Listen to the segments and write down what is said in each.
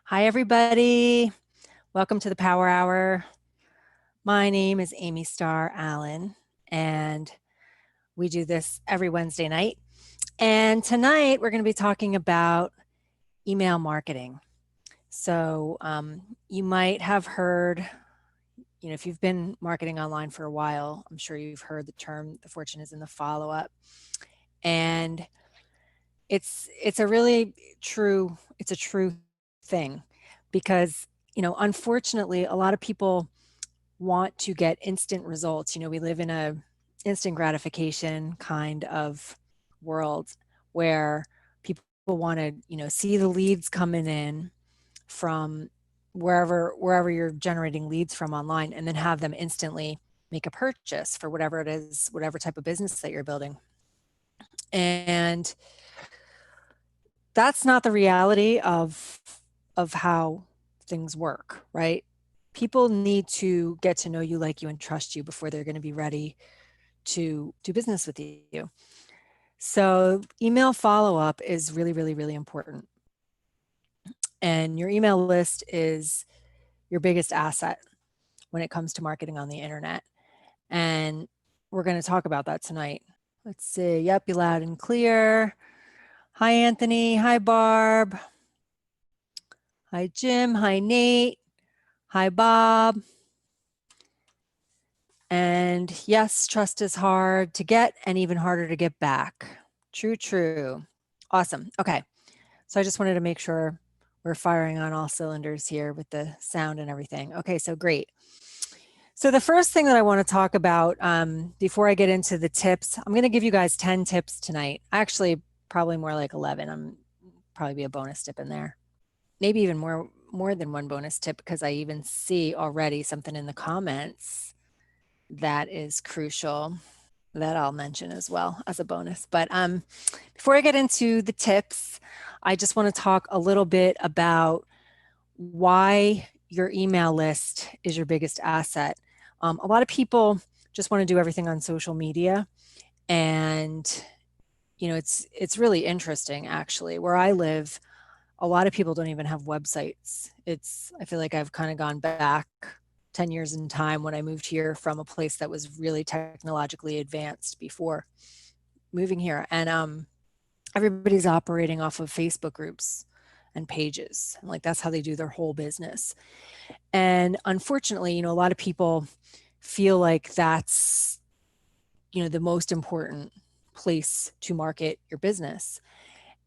Hi, everybody. Welcome to the Power Hour. My name is Amy Starr Allen, and we do this every Wednesday night. And tonight we're going to be talking about email marketing. So you might have heard, if you've been marketing online for a while, I'm sure you've heard the term, the fortune is in the follow-up. And it's a really true thing because, unfortunately, a lot of people want to get instant results. We live in a instant gratification kind of world where people want to, see the leads coming in from wherever you're generating leads from online, and then have them instantly make a purchase for whatever it is, whatever type of business that you're building. And that's not the reality of how things work, right? People need to get to know you, like you, and trust you before they're going to be ready to do business with you. So email follow-up is really, really, really important. And your email list is your biggest asset when it comes to marketing on the internet. And we're going to talk about that tonight. Let's see. Yep, you loud and clear. Hi, Anthony. Hi, Barb. Hi, Jim. Hi, Nate. Hi, Bob. And yes, trust is hard to get and even harder to get back. True, true. Awesome. Okay. So I just wanted to make sure we're firing on all cylinders here with the sound and everything. Okay, so great. So the first thing that I want to talk about before I get into the tips, I'm going to give you guys 10 tips tonight. Actually, probably more like 11. I'm probably be a bonus tip in there. Maybe even more than one bonus tip, because I even see already something in the comments that is crucial that I'll mention as well as a bonus. But before I get into the tips, I just want to talk a little bit about why your email list is your biggest asset. A lot of people just want to do everything on social media, and it's really interesting, actually. Where I live, a lot of people don't even have websites. I feel like I've kind of gone back 10 years in time when I moved here from a place that was really technologically advanced before moving here. And everybody's operating off of Facebook groups and pages. And like, that's how they do their whole business. And unfortunately, a lot of people feel like that's, the most important place to market your business.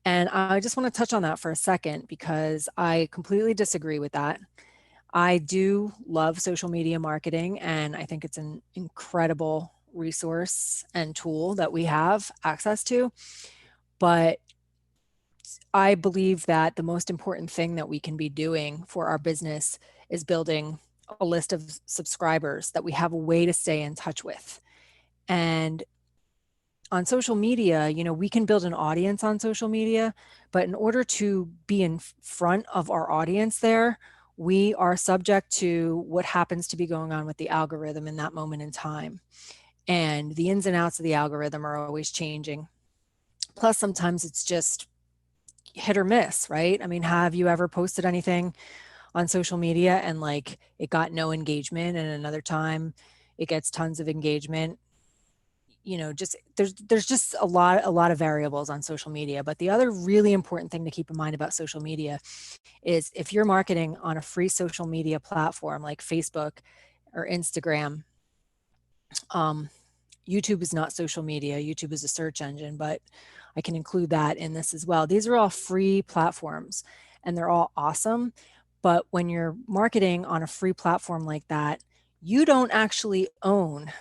And I just want to touch on that for a second, because I completely disagree with that. I do love social media marketing, and I think it's an incredible resource and tool that we have access to. But I believe that the most important thing that we can be doing for our business is building a list of subscribers that we have a way to stay in touch with. And on social media, we can build an audience on social media, but in order to be in front of our audience there, we are subject to what happens to be going on with the algorithm in that moment in time. And the ins and outs of the algorithm are always changing. Plus, sometimes it's just hit or miss, right? I mean, have you ever posted anything on social media and like it got no engagement, and another time it gets tons of engagement? Just there's just a lot of variables on social media. But the other really important thing to keep in mind about social media is, if you're marketing on a free social media platform like Facebook or Instagram, YouTube is not social media. YouTube is a search engine, but I can include that in this as well. These are all free platforms and they're all awesome. But when you're marketing on a free platform like that, you don't actually own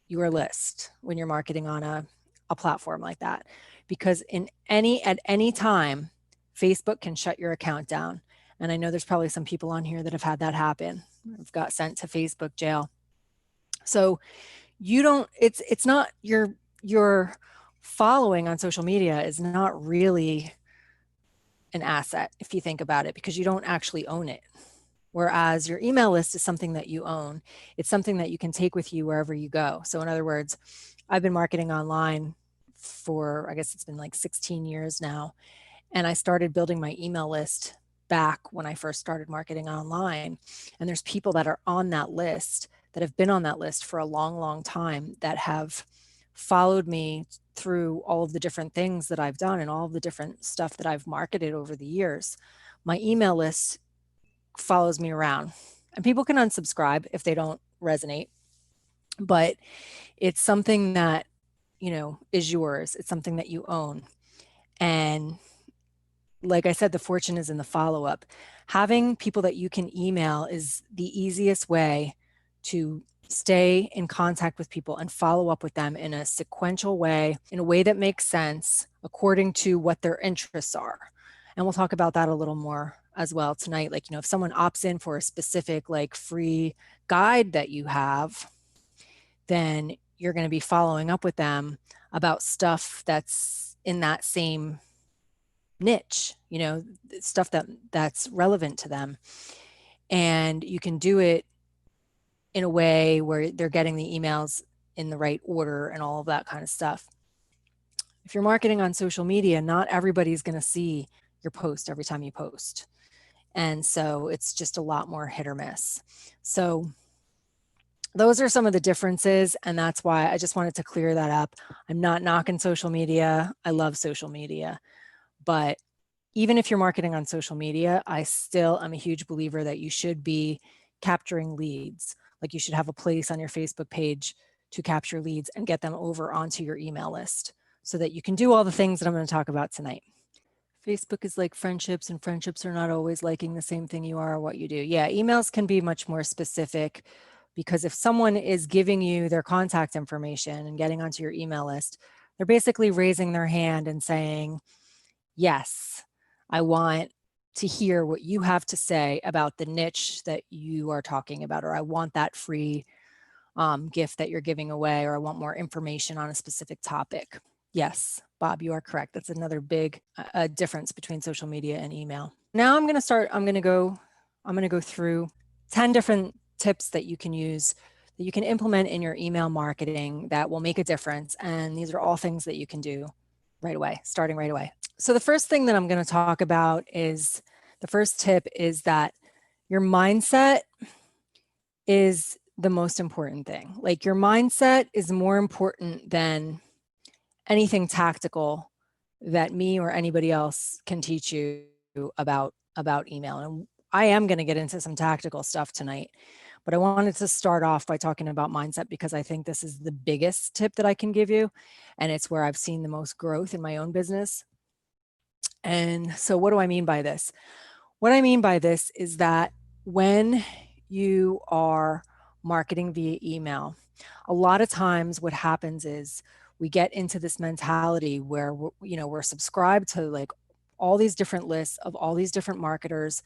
your list when you're marketing on a platform like that, because at any time, Facebook can shut your account down. And I know there's probably some people on here that have had that happen. I've got sent to Facebook jail. So you don't, it's not your following on social media is not really an asset if you think about it, because you don't actually own it. Whereas your email list is something that you own. It's something that you can take with you wherever you go. So in other words, I've been marketing online for, I guess it's been like 16 years now. And I started building my email list back when I first started marketing online. And there's people that are on that list that have been on that list for a long, long time that have followed me through all of the different things that I've done and all of the different stuff that I've marketed over the years. My email list follows me around, and people can unsubscribe if they don't resonate, but it's something that, is yours. It's something that you own. And like I said, the fortune is in the follow up. Having people that you can email is the easiest way to stay in contact with people and follow up with them in a sequential way, in a way that makes sense according to what their interests are. And we'll talk about that a little more as well tonight. Like, if someone opts in for a specific like free guide that you have, then you're going to be following up with them about stuff that's in that same niche, stuff that's relevant to them. And you can do it in a way where they're getting the emails in the right order and all of that kind of stuff. If you're marketing on social media, not everybody's going to see your post every time you post. And so it's just a lot more hit or miss. So those are some of the differences. And that's why I just wanted to clear that up. I'm not knocking social media. I love social media. But even if you're marketing on social media, I still am a huge believer that you should be capturing leads. Like, you should have a place on your Facebook page to capture leads and get them over onto your email list so that you can do all the things that I'm going to talk about tonight. Facebook is like friendships, and friendships are not always liking the same thing you are or what you do. Yeah, emails can be much more specific, because if someone is giving you their contact information and getting onto your email list, they're basically raising their hand and saying, yes, I want to hear what you have to say about the niche that you are talking about, or I want that free gift that you're giving away, or I want more information on a specific topic. Yes, Bob, you are correct. That's another big difference between social media and email. Now I'm going to go through 10 different tips that you can use, that you can implement in your email marketing that will make a difference. And these are all things that you can do right away, starting right away. So the first thing that I'm going to talk about is, the first tip is that your mindset is the most important thing. Like, your mindset is more important than anything tactical that me or anybody else can teach you about email. And I am going to get into some tactical stuff tonight, but I wanted to start off by talking about mindset because I think this is the biggest tip that I can give you, and it's where I've seen the most growth in my own business. And so what do I mean by this? What I mean by this is that when you are marketing via email, a lot of times what happens is we get into this mentality where we're subscribed to like all these different lists of all these different marketers.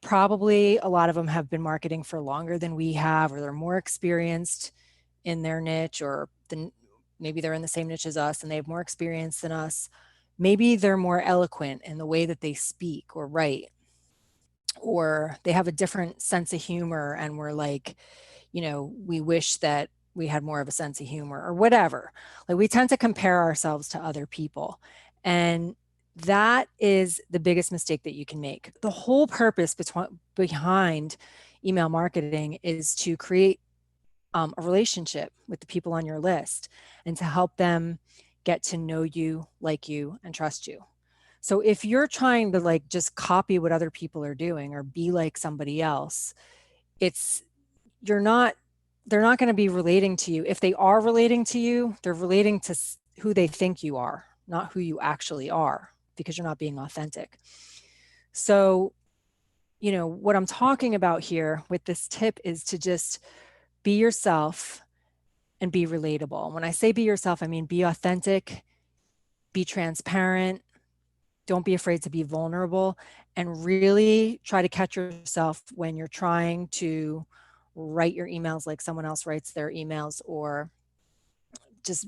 Probably a lot of them have been marketing for longer than we have, or they're more experienced in their niche, or maybe they're in the same niche as us and they have more experience than us. Maybe they're more eloquent in the way that they speak or write, or they have a different sense of humor and we're like, we wish that we had more of a sense of humor or whatever. Like, we tend to compare ourselves to other people. And that is the biggest mistake that you can make. The whole purpose behind email marketing is to create a relationship with the people on your list and to help them get to know you, like you, and trust you. So if you're trying to like just copy what other people are doing or be like somebody else, they're not going to be relating to you. If they are relating to you, they're relating to who they think you are, not who you actually are, because you're not being authentic. So, what I'm talking about here with this tip is to just be yourself and be relatable. When I say be yourself, I mean be authentic, be transparent, don't be afraid to be vulnerable, and really try to catch yourself when you're trying to write your emails like someone else writes their emails, or just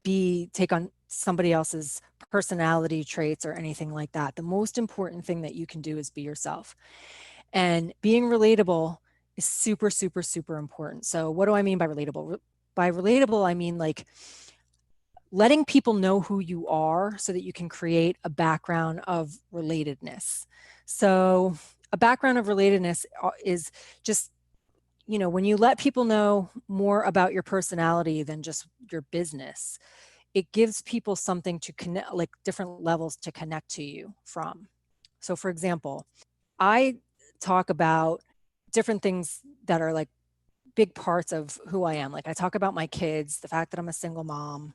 take on somebody else's personality traits or anything like that. The most important thing that you can do is be yourself. And being relatable is super, super, super important. So what do I mean by relatable? By relatable, I mean like letting people know who you are so that you can create a background of relatedness. So, a background of relatedness is just, when you let people know more about your personality than just your business, it gives people something to connect, like different levels to connect to you from. So, for example, I talk about different things that are like big parts of who I am. Like I talk about my kids, the fact that I'm a single mom.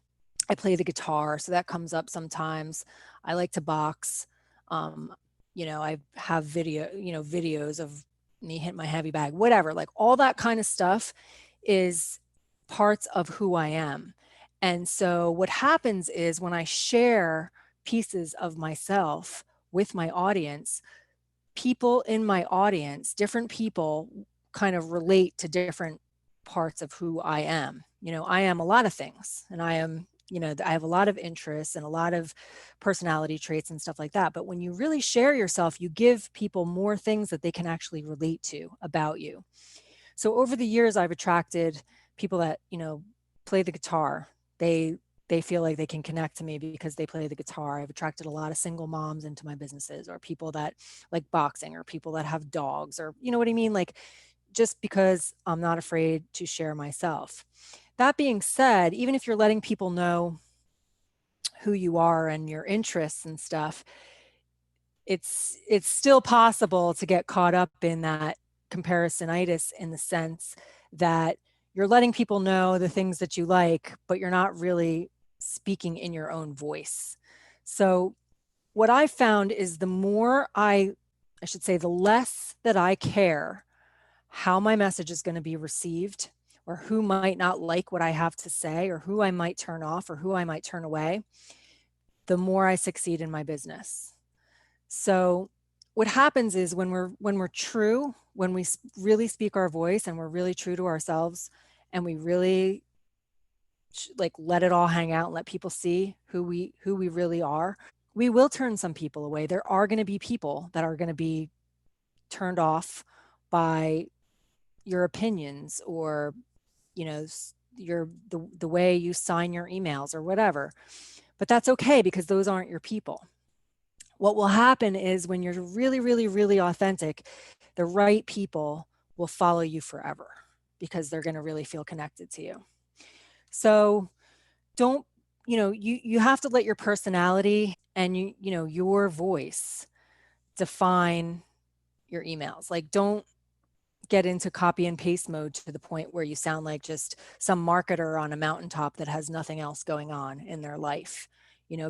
I play the guitar, so that comes up sometimes. I like to box. Um, I have videos of me hitting my heavy bag, whatever. Like all that kind of stuff is parts of who I am. And so what happens is when I share pieces of myself with my audience, people in my audience, different people kind of relate to different parts of who I am. I am a lot of things and I have a lot of interests and a lot of personality traits and stuff like that. But when you really share yourself, you give people more things that they can actually relate to about you. So over the years, I've attracted people that, play the guitar. They they feel like they can connect to me because they play the guitar. I've attracted a lot of single moms into my businesses, or people that like boxing, or people that have dogs, or you know what I mean? Like just because I'm not afraid to share myself. That being said, even if you're letting people know who you are and your interests and stuff, it's still possible to get caught up in that comparisonitis, in the sense that you're letting people know the things that you like, but you're not really speaking in your own voice. So what I found is I should say, the less that I care how my message is going to be received, or who might not like what I have to say, or who I might turn off, or who I might turn away, the more I succeed in my business. So what happens is when we're true, when we really speak our voice and we're really true to ourselves, and we really like let it all hang out and let people see who we really are, we will turn some people away. There are going to be people that are going to be turned off by your opinions, or the way you sign your emails or whatever. But that's okay, because those aren't your people. What will happen is when you're really, really, really authentic, the right people will follow you forever, because they're going to really feel connected to you. So don't, you have to let your personality and your voice define your emails. Like don't get into copy and paste mode to the point where you sound like just some marketer on a mountaintop that has nothing else going on in their life,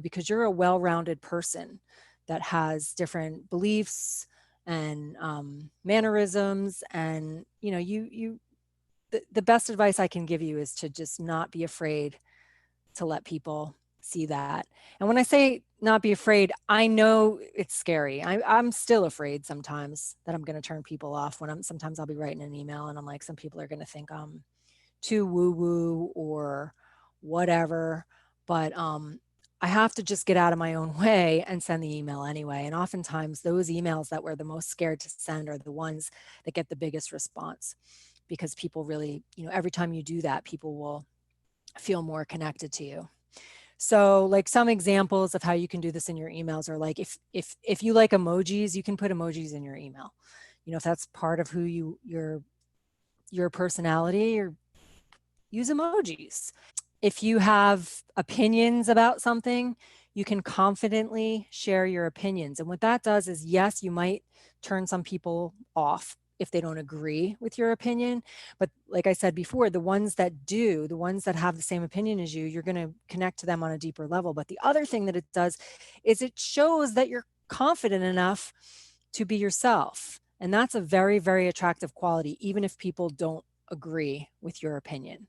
because you're a well-rounded person that has different beliefs and mannerisms. And, the best advice I can give you is to just not be afraid to let people see that. And when I say not be afraid, I know it's scary. I'm still afraid sometimes that I'm going to turn people off. Sometimes I'll be writing an email and I'm like, some people are going to think I'm too woo woo or whatever. But I have to just get out of my own way and send the email anyway. And oftentimes those emails that we're the most scared to send are the ones that get the biggest response, because people really, every time you do that, people will feel more connected to you. So like some examples of how you can do this in your emails are like, if you like emojis, you can put emojis in your email. If that's part of who your personality, or use emojis. If you have opinions about something, you can confidently share your opinions. And what that does is, yes, you might turn some people off if they don't agree with your opinion. But like I said before, the ones that do, the ones that have the same opinion as you, you're going to connect to them on a deeper level. But the other thing that it does is it shows that you're confident enough to be yourself. And that's a very, very attractive quality, even if people don't agree with your opinion.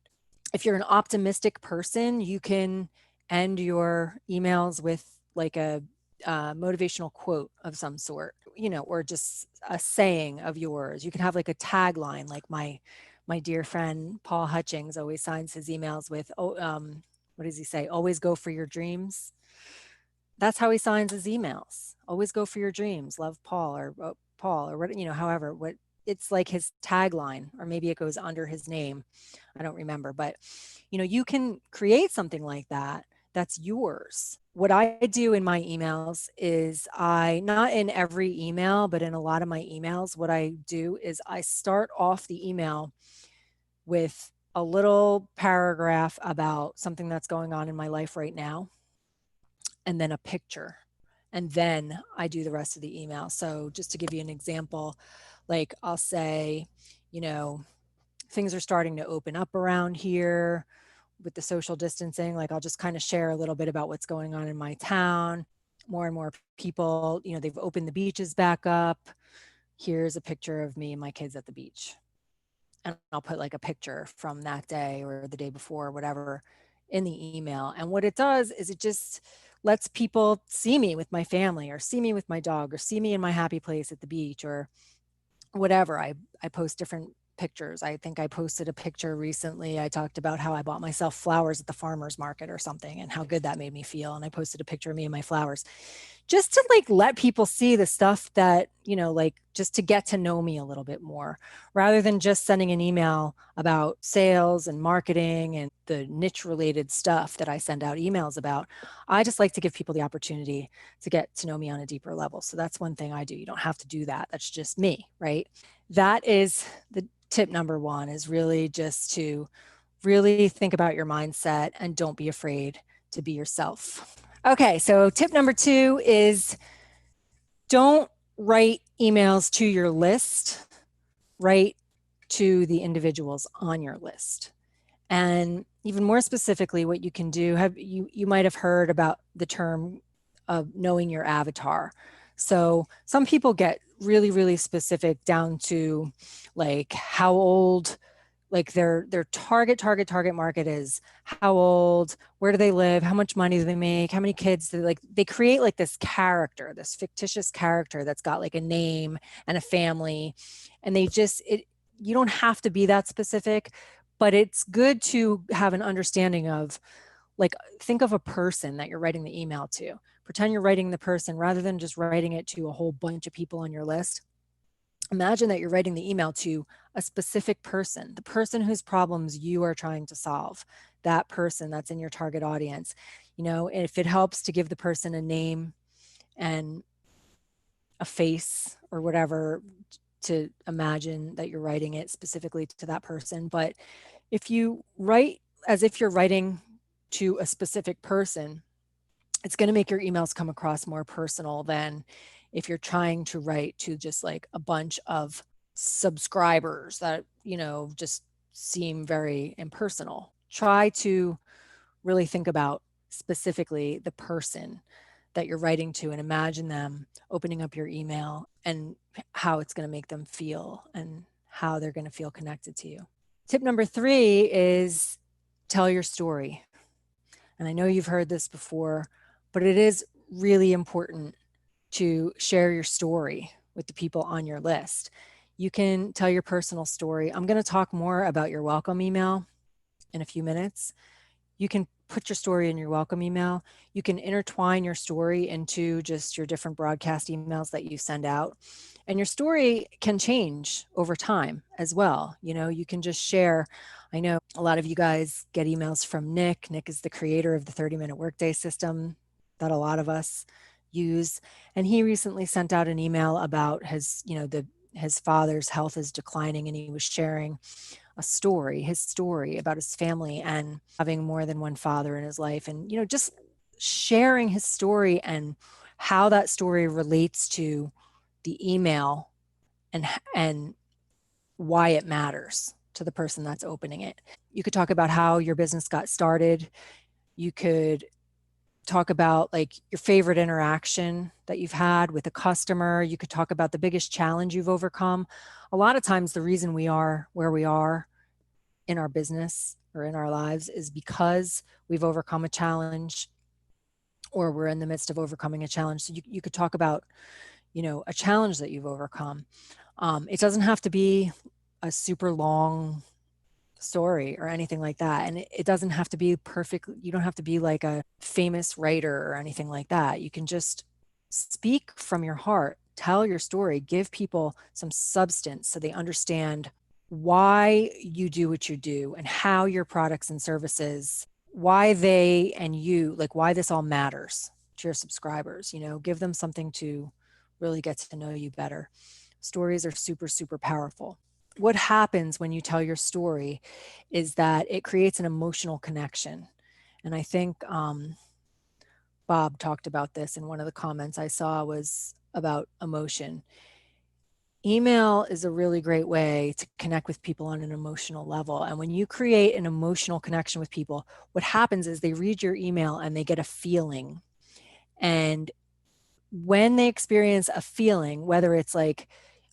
If you're an optimistic person, you can end your emails with like a motivational quote of some sort, or just a saying of yours. You can have like a tagline, like my dear friend Paul Hutchings always signs his emails with, what does he say? Always go for your dreams. That's how he signs his emails. Always go for your dreams. Love, Paul, or Paul, or what, however, what it's like his tagline, or maybe it goes under his name. I don't remember, but you can create something like that that's yours. What I do in my emails is not in every email, but in a lot of my emails, what I do is I start off the email with a little paragraph about something that's going on in my life right now, and then a picture. And then I do the rest of the email. So just to give you an example, like I'll say, you know, things are starting to open up around here with the social distancing. Like I'll just kind of share a little bit about what's going on in my town. More and more people, they've opened the beaches back up. Here's a picture of me and my kids at the beach. And I'll put like a picture from that day or the day before, or whatever, in the email. And what it does is it just lets people see me with my family, or see me with my dog, or see me in my happy place at the beach, or whatever. I post different pictures. I think I posted a picture recently. I talked about how I bought myself flowers at the farmer's market or something, and how good that made me feel. And I posted a picture of me and my flowers, just to like let people see the stuff that, like just to get to know me a little bit more, rather than just sending an email about sales and marketing and the niche related stuff that I send out emails about. I just like to give people the opportunity to get to know me on a deeper level. So that's one thing I do. You don't have to do that. That's just me, right? That is the tip number one, is really just to really think about your mindset and don't be afraid to be yourself. Okay, so tip number two is don't write emails to your list, write to the individuals on your list. And even more specifically, what you can do, you might have heard about the term of knowing your avatar. So some people get really, really specific down to like how old, like their target market is, how old, where do they live, how much money do they make, how many kids do they, like they create like this character, this fictitious character that's got like a name and a family, and you don't have to be that specific, but it's good to have an understanding of, like, think of a person that you're writing the email to. Pretend you're writing the person rather than just writing it to a whole bunch of people on your list. Imagine that you're writing the email to a specific person, the person whose problems you are trying to solve, that person that's in your target audience. If it helps to give the person a name and a face or whatever, to imagine that you're writing it specifically to that person. But if you write as if you're writing to a specific person, it's going to make your emails come across more personal than if you're trying to write to just like a bunch of subscribers that, just seem very impersonal. Try to really think about specifically the person that you're writing to, and imagine them opening up your email and how it's going to make them feel and how they're going to feel connected to you. Tip number three is tell your story. And I know you've heard this before, but it is really important to share your story with the people on your list. You can tell your personal story. I'm going to talk more about your welcome email in a few minutes. You can put your story in your welcome email. You can intertwine your story into just your different broadcast emails that you send out. And your story can change over time as well. You can just share. I know a lot of you guys get emails from Nick. Nick is the creator of the 30-minute workday system that a lot of us use. And he recently sent out an email about his father's health is declining, and he was sharing his story about his family and having more than one father in his life. And, just sharing his story and how that story relates to the email and why it matters to the person that's opening it. You could talk about how your business got started. You could talk about like your favorite interaction that you've had with a customer. You could talk about the biggest challenge you've overcome. A lot of times the reason we are where we are in our business or in our lives is because we've overcome a challenge, or we're in the midst of overcoming a challenge. So you could talk about, a challenge that you've overcome. It doesn't have to be a super long story or anything like that. And it doesn't have to be perfect. You don't have to be like a famous writer or anything like that. You can just speak from your heart, tell your story, give people some substance so they understand why you do what you do and how your products and services why they and you, like why this all matters to your subscribers. Give them something to really get to know you better. Stories are super, super powerful. What happens when you tell your story is that it creates an emotional connection. And I think Bob talked about this in one of the comments I saw was about emotion. Email is a really great way to connect with people on an emotional level. And when you create an emotional connection with people, what happens is they read your email and they get a feeling. And when they experience a feeling, whether it's like,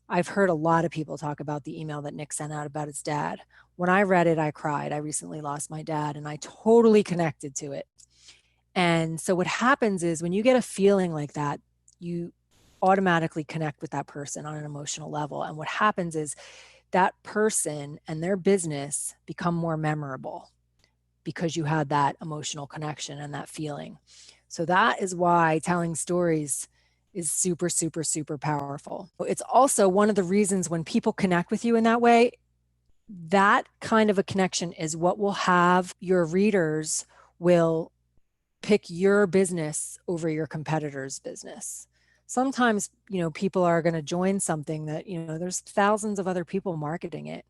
I've heard a lot of people talk about the email that Nick sent out about his dad. When I read it, I cried. I recently lost my dad and I totally connected to it. And so what happens is when you get a feeling like that, you automatically connect with that person on an emotional level. And what happens is that person and their business become more memorable because you had that emotional connection and that feeling. So that is why telling stories is super, super, super powerful. It's also one of the reasons when people connect with you in that way, that kind of a connection is what will have your readers will pick your business over your competitor's business. Sometimes, people are going to join something that, there's thousands of other people marketing it.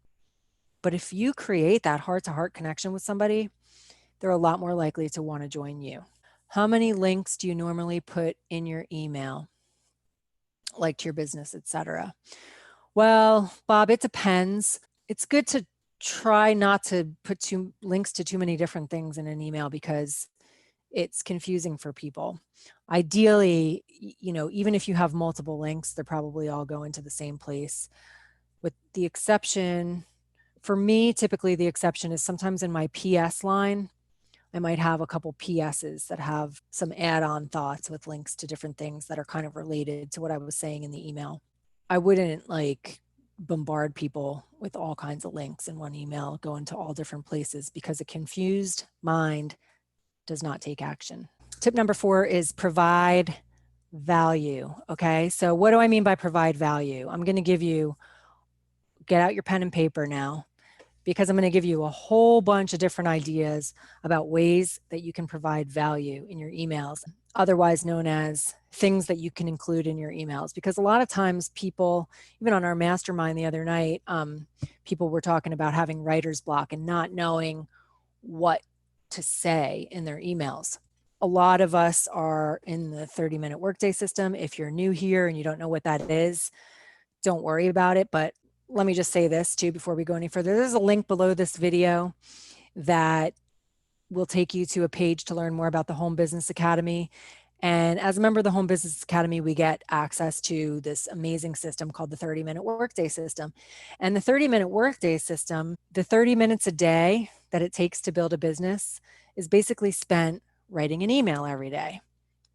But if you create that heart to heart connection with somebody, they're a lot more likely to want to join you. How many links do you normally put in your email, like to your business, etc.? Well, Bob, it depends. It's good to try not to put links to too many different things in an email because it's confusing for people. Ideally, even if you have multiple links, they're probably all going to the same place. With the exception, for me, typically the exception is sometimes in my PS line, I might have a couple PSs that have some add-on thoughts with links to different things that are kind of related to what I was saying in the email. I wouldn't like bombard people with all kinds of links in one email, going to all different places, because a confused mind does not take action. Tip number 4 is provide value. Okay, so what do I mean by provide value? I'm going to get out your pen and paper now, because I'm going to give you a whole bunch of different ideas about ways that you can provide value in your emails, otherwise known as things that you can include in your emails. Because a lot of times people, even on our mastermind the other night, people were talking about having writer's block and not knowing what to say in their emails. A lot of us are in the 30-minute workday system. If you're new here and you don't know what that is, don't worry about it. But let me just say this too before we go any further. There's a link below this video that will take you to a page to learn more about the Home Business Academy. And as a member of the Home Business Academy, we get access to this amazing system called the 30-minute workday system. And the 30-minute workday system, the 30 minutes a day that it takes to build a business is basically spent writing an email every day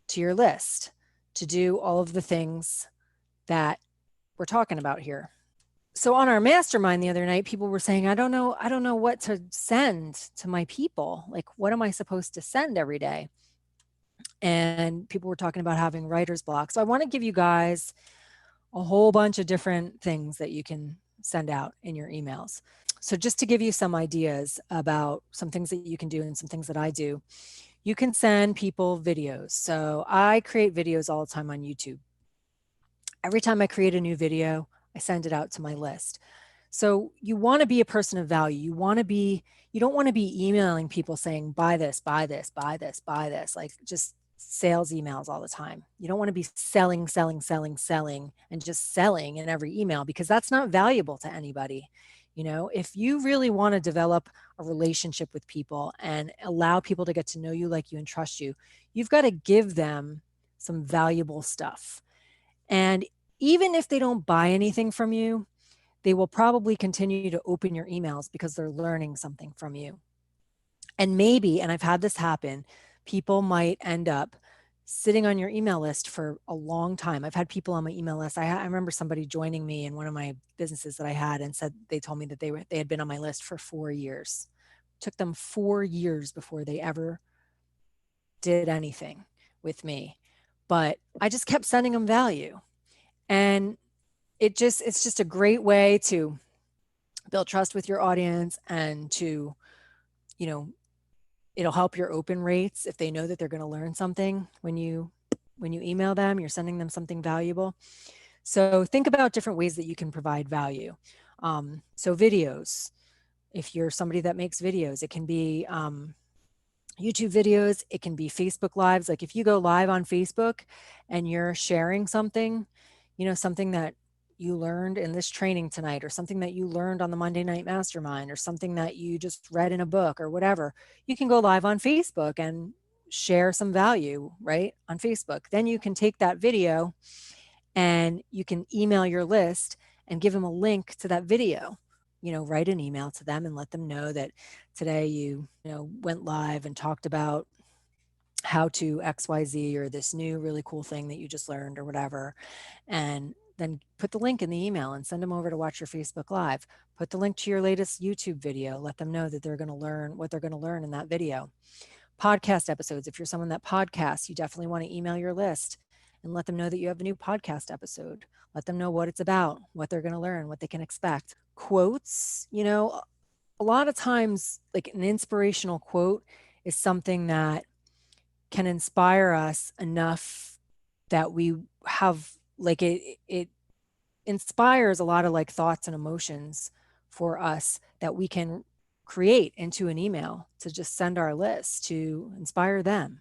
to your list to do all of the things that we're talking about here. So on our mastermind the other night, people were saying, I don't know what to send to my people. Like, what am I supposed to send every day? And people were talking about having writer's block. So I want to give you guys a whole bunch of different things that you can send out in your emails. So just to give you some ideas about some things that you can do and some things that I do, you can send people videos. So I create videos all the time on YouTube. Every time I create a new video, I send it out to my list. So you want to be a person of value. You don't want to be emailing people saying, buy this, buy this, buy this, buy this, like just sales emails all the time. You don't want to be selling, selling, selling, selling, and just selling in every email, because that's not valuable to anybody. If you really want to develop a relationship with people and allow people to get to know you, like you, and trust you, you've got to give them some valuable stuff. And even if they don't buy anything from you, they will probably continue to open your emails because they're learning something from you. And maybe, and I've had this happen, people might end up sitting on your email list for a long time. I've had people on my email list. I remember somebody joining me in one of my businesses that I had and said, they told me that they had been on my list for 4 years. It took them 4 years before they ever did anything with me. But I just kept sending them value. And it's just a great way to build trust with your audience and to, It'll help your open rates if they know that they're going to learn something when you email them, you're sending them something valuable. So think about different ways that you can provide value. So videos, if you're somebody that makes videos, it can be YouTube videos, it can be Facebook Lives. Like if you go live on Facebook and you're sharing something, something that you learned in this training tonight, or something that you learned on the Monday Night Mastermind, or something that you just read in a book or whatever, you can go live on Facebook and share some value, right? On Facebook. Then you can take that video and you can email your list and give them a link to that video. Write an email to them and let them know that today you went live and talked about how to XYZ, or this new really cool thing that you just learned or whatever. And then put the link in the email and send them over to watch your Facebook Live. Put the link to your latest YouTube video. Let them know that they're going to learn what they're going to learn in that video. Podcast episodes. If you're someone that podcasts, you definitely want to email your list and let them know that you have a new podcast episode. Let them know what it's about, what they're going to learn, what they can expect. Quotes, a lot of times, like an inspirational quote is something that can inspire us enough that we have like it inspires a lot of like thoughts and emotions for us that we can create into an email to just send our list to inspire them.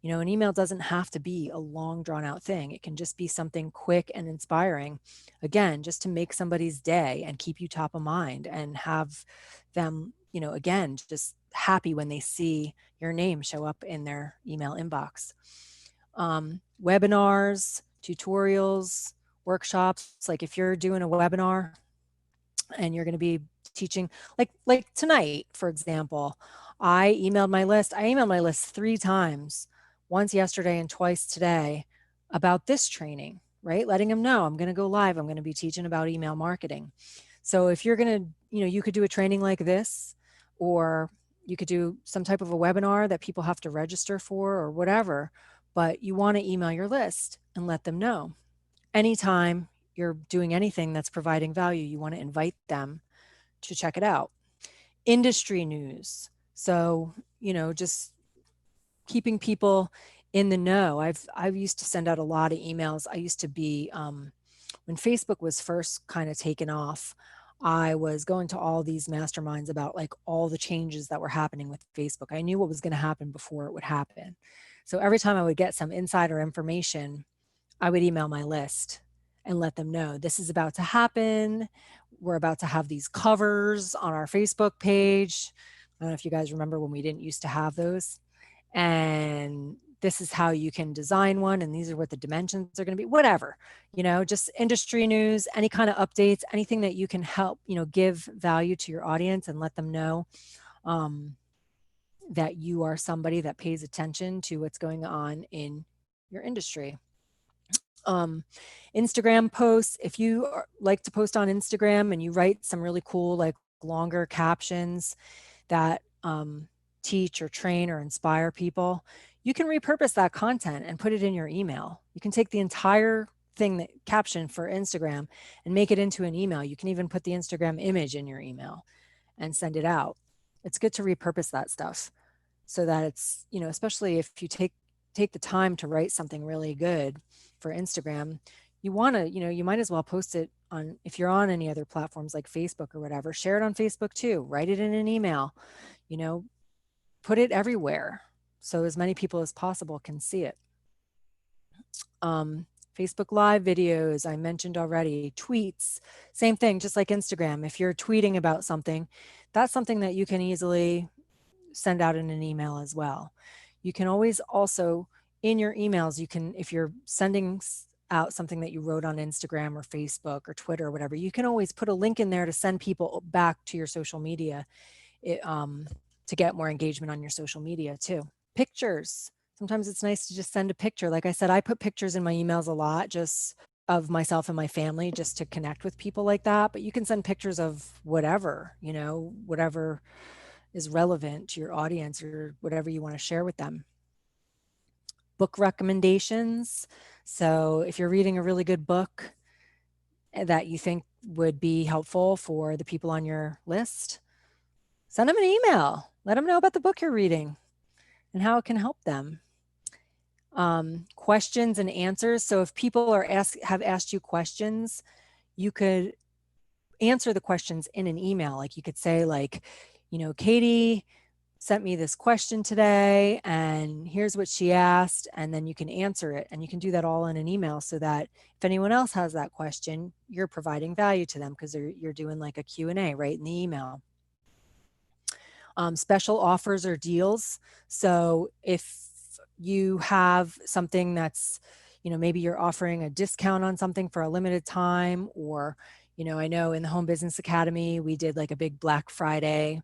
An email doesn't have to be a long drawn out thing. It can just be something quick and inspiring, again, just to make somebody's day and keep you top of mind and have them, again, just happy when they see your name show up in their email inbox. Webinars, tutorials, workshops. Like if you're doing a webinar and you're going to be teaching, like tonight, for example, I emailed my list 3 times, once yesterday and twice today, about this training, right? Letting them know I'm going to go live. I'm going to be teaching about email marketing. So if you're going to, you could do a training like this, or you could do some type of a webinar that people have to register for or whatever, but you want to email your list and let them know. Anytime you're doing anything that's providing value, you want to invite them to check it out. Industry news. So, just keeping people in the know. I've used to send out a lot of emails. I used to be, when Facebook was first kind of taken off, I was going to all these masterminds about like all the changes that were happening with Facebook. I knew what was going to happen before it would happen. So every time I would get some insider information, I would email my list and let them know this is about to happen. We're about to have these covers on our Facebook page. I don't know if you guys remember when we didn't used to have those. And this is how you can design one. And these are what the dimensions are going to be, whatever, just industry news, any kind of updates, anything that you can help, give value to your audience and let them know that you are somebody that pays attention to what's going on in your industry. Instagram posts. If you like to post on Instagram and you write some really cool, like longer captions that teach or train or inspire people, you can repurpose that content and put it in your email. You can take the entire thing, that caption for Instagram, and make it into an email. You can even put the Instagram image in your email and send it out. It's good to repurpose that stuff so that it's, especially if you take the time to write something really good for Instagram, you want to, you might as well post it on, if you're on any other platforms like Facebook or whatever, share it on Facebook too, write it in an email, put it everywhere so as many people as possible can see it. Facebook Live videos, I mentioned already, tweets, same thing, just like Instagram. If you're tweeting about something, that's something that you can easily send out in an email as well. You can always also, in your emails, you can, if you're sending out something that you wrote on Instagram or Facebook or Twitter or whatever, you can always put a link in there to send people back to your social media, to get more engagement on your social media too. Pictures. Sometimes it's nice to just send a picture. Like I said, I put pictures in my emails a lot, just of myself and my family, just to connect with people like that. But you can send pictures of whatever, whatever is relevant to your audience or whatever you want to share with them. Book recommendations. So if you're reading a really good book that you think would be helpful for the people on your list, send them an email. Let them know about the book you're reading and how it can help them. Questions and answers. So if people have asked you questions, you could answer the questions in an email. Like you could say like, Katie sent me this question today and here's what she asked, and then you can answer it, and you can do that all in an email so that if anyone else has that question, you're providing value to them because you're doing like a Q&A right in the email. Special offers or deals. So if you have something that's, maybe you're offering a discount on something for a limited time, or, I know in the Home Business Academy, we did like a big Black Friday,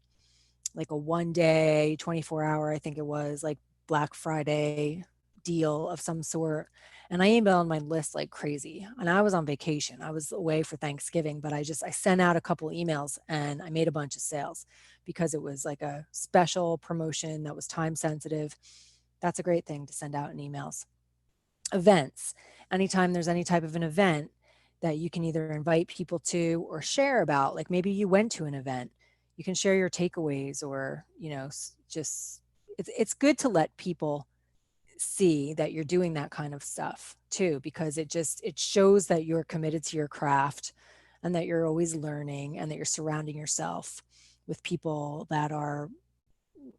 like a 1-day, 24-hour, I think it was, like Black Friday deal of some sort. And I emailed my list like crazy. And I was on vacation. I was away for Thanksgiving, but I sent out a couple emails and I made a bunch of sales because it was like a special promotion that was time sensitive. That's a great thing to send out in emails. Events. Anytime there's any type of an event that you can either invite people to or share about, like maybe you went to an event, you can share your takeaways, or, just it's good to let people see that you're doing that kind of stuff too, because it shows that you're committed to your craft and that you're always learning and that you're surrounding yourself with people that are,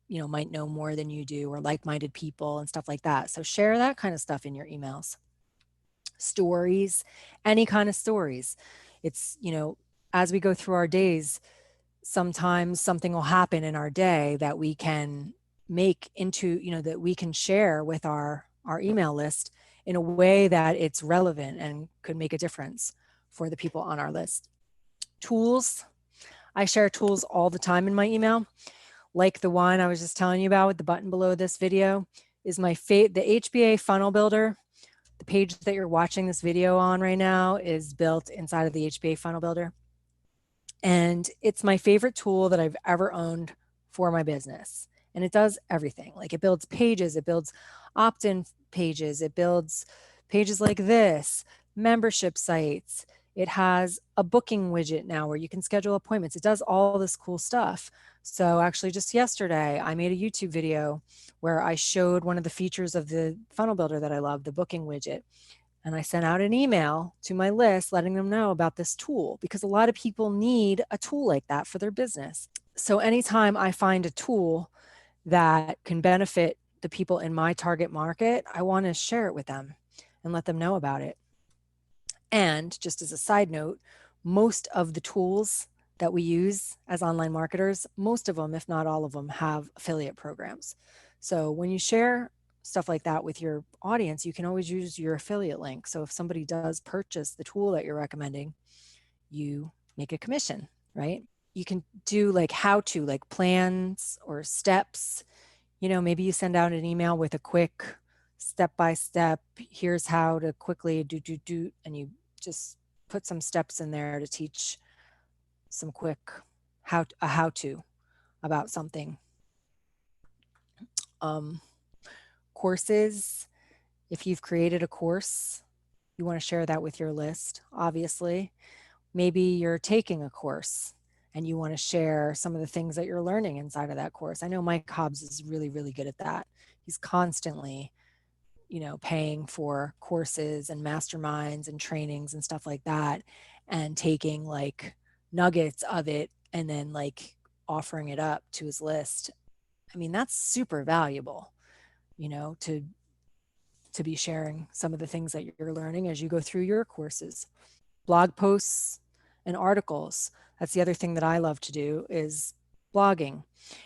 might know more than you do, or like-minded people and stuff like that. So share that kind of stuff in your emails. Stories, any kind of stories. It's, as we go through our days, sometimes something will happen in our day that we can make into, that we can share with our email list in a way that it's relevant and could make a difference for the people on our list. Tools. I share tools all the time in my email, like the one I was just telling you about with the button below this video is the HBA funnel builder. The page that you're watching this video on right now is built inside of the HBA funnel builder. And it's my favorite tool that I've ever owned for my business. And it does everything. Like it builds pages, it builds opt-in pages, it builds pages like this, membership sites. It has a booking widget now where you can schedule appointments. It does all this cool stuff. So actually just yesterday, I made a YouTube video where I showed one of the features of the funnel builder that I love, the booking widget. And I sent out an email to my list letting them know about this tool, because a lot of people need a tool like that for their business. So anytime I find a tool that can benefit the people in my target market, I want to share it with them and let them know about it. And just as a side note, most of the tools that we use as online marketers, most of them, if not all of them, have affiliate programs. So when you share stuff like that with your audience, you can always use your affiliate link. So if somebody does purchase the tool that you're recommending, you make a commission, right? You can do like like plans or steps. Maybe you send out an email with a quick step-by-step, here's how to quickly do, and you just put some steps in there to teach some quick how-to about something. Courses. If you've created a course, you want to share that with your list, obviously. Maybe you're taking a course and you want to share some of the things that you're learning inside of that course. I know Mike Hobbs is really, really good at that. He's constantly, paying for courses and masterminds and trainings and stuff like that, and taking like nuggets of it and then like offering it up to his list. I mean, that's super valuable, to be sharing some of the things that you're learning as you go through your courses. Blog posts and articles. That's the other thing that I love to do is blogging.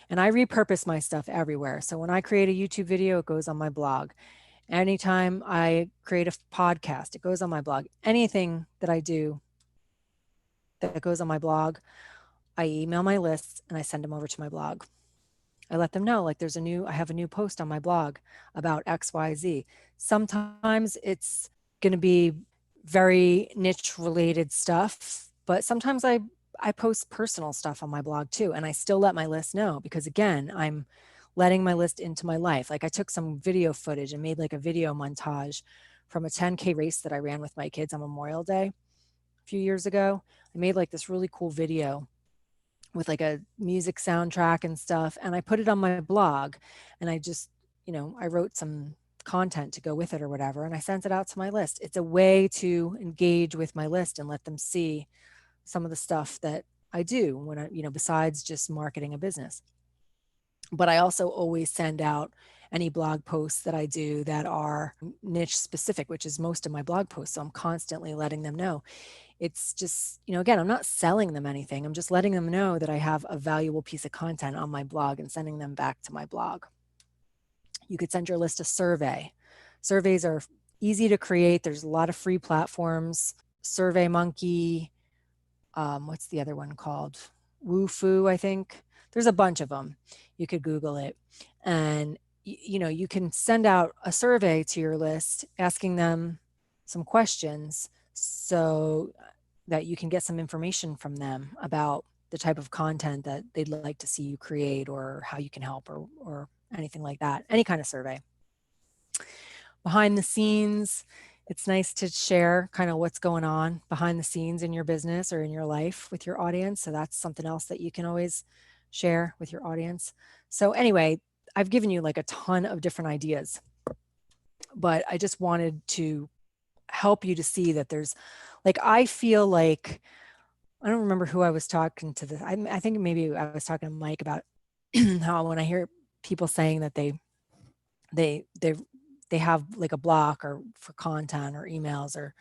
And I repurpose my stuff everywhere. So when I create a YouTube video, it goes on my blog. Anytime I create a podcast, it goes on my blog. Anything that I do that goes on my blog, I email my lists and I send them over to my blog. I let them know, like I have a new post on my blog about XYZ. Sometimes it's going to be very niche related stuff, but sometimes I post personal stuff on my blog too. And I still let my list know, because again, I'm letting my list into my life. Like I took some video footage and made like a video montage from a 10K race that I ran with my kids on Memorial Day a few years ago. I made like this really cool video with like a music soundtrack and stuff. And I put it on my blog, and I just, I wrote some content to go with it or whatever. And I sent it out to my list. It's a way to engage with my list and let them see some of the stuff that I do when I, besides just marketing a business. But I also always send out any blog posts that I do that are niche specific, which is most of my blog posts. So I'm constantly letting them know. It's just, again, I'm not selling them anything. I'm just letting them know that I have a valuable piece of content on my blog and sending them back to my blog. You could send your list a survey. Surveys are easy to create. There's a lot of free platforms. SurveyMonkey, what's the other one called? Woofu, I think. There's a bunch of them. You could Google it. And, you can send out a survey to your list asking them some questions so that you can get some information from them about the type of content that they'd like to see you create, or how you can help, or anything like that. Any kind of survey. Behind the scenes, it's nice to share kind of what's going on behind the scenes in your business or in your life with your audience. So that's something else that you can always share with your audience. So anyway, I've given you like a ton of different ideas, but I just wanted to help you to see that there's, like, I feel like, I don't remember who I was talking to this. I think maybe I was talking to Mike about how when I hear people saying that they have like a block or for content or emails or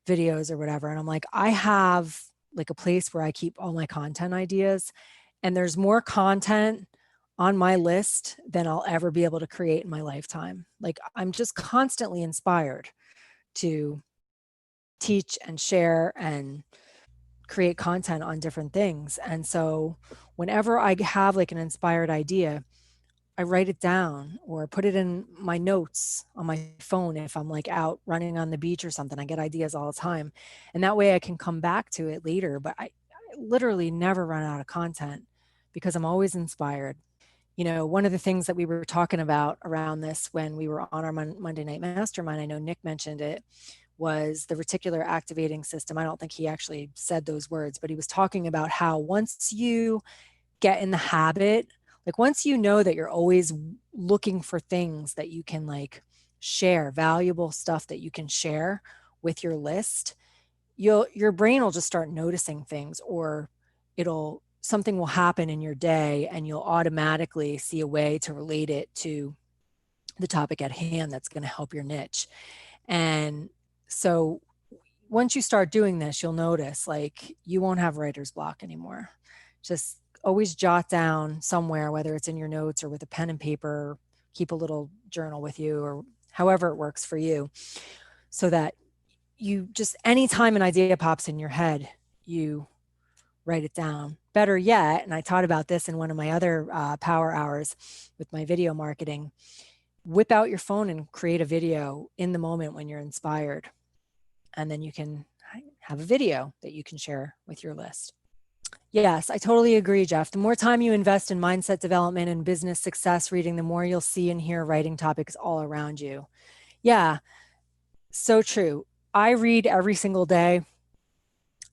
videos or whatever. And I'm like, I have like a place where I keep all my content ideas, and there's more content on my list than I'll ever be able to create in my lifetime. Like, I'm just constantly inspired to teach and share and create content on different things. And so whenever I have like an inspired idea, I write it down or put it in my notes on my phone. If I'm like out running on the beach or something, I get ideas all the time. And that way I can come back to it later. But I literally never run out of content because I'm always inspired. One of the things that we were talking about around this when we were on our Monday night mastermind, I know Nick mentioned it, was the reticular activating system. I don't think he actually said those words, but he was talking about how once you get in the habit, like once you know that you're always looking for things that you can like share, valuable stuff that you can share with your list, your brain will just start noticing things, or something will happen in your day and you'll automatically see a way to relate it to the topic at hand that's going to help your niche. And so once you start doing this, you'll notice like you won't have writer's block anymore. Just always jot down somewhere, whether it's in your notes or with a pen and paper, keep a little journal with you, or however it works for you, so that you just, anytime an idea pops in your head, you write it down. Better yet, and I taught about this in one of my other power hours with my video marketing, whip out your phone and create a video in the moment when you're inspired. And then you can have a video that you can share with your list. Yes, I totally agree, Jeff. The more time you invest in mindset development and business success reading, the more you'll see and hear writing topics all around you. Yeah, so true. I read every single day.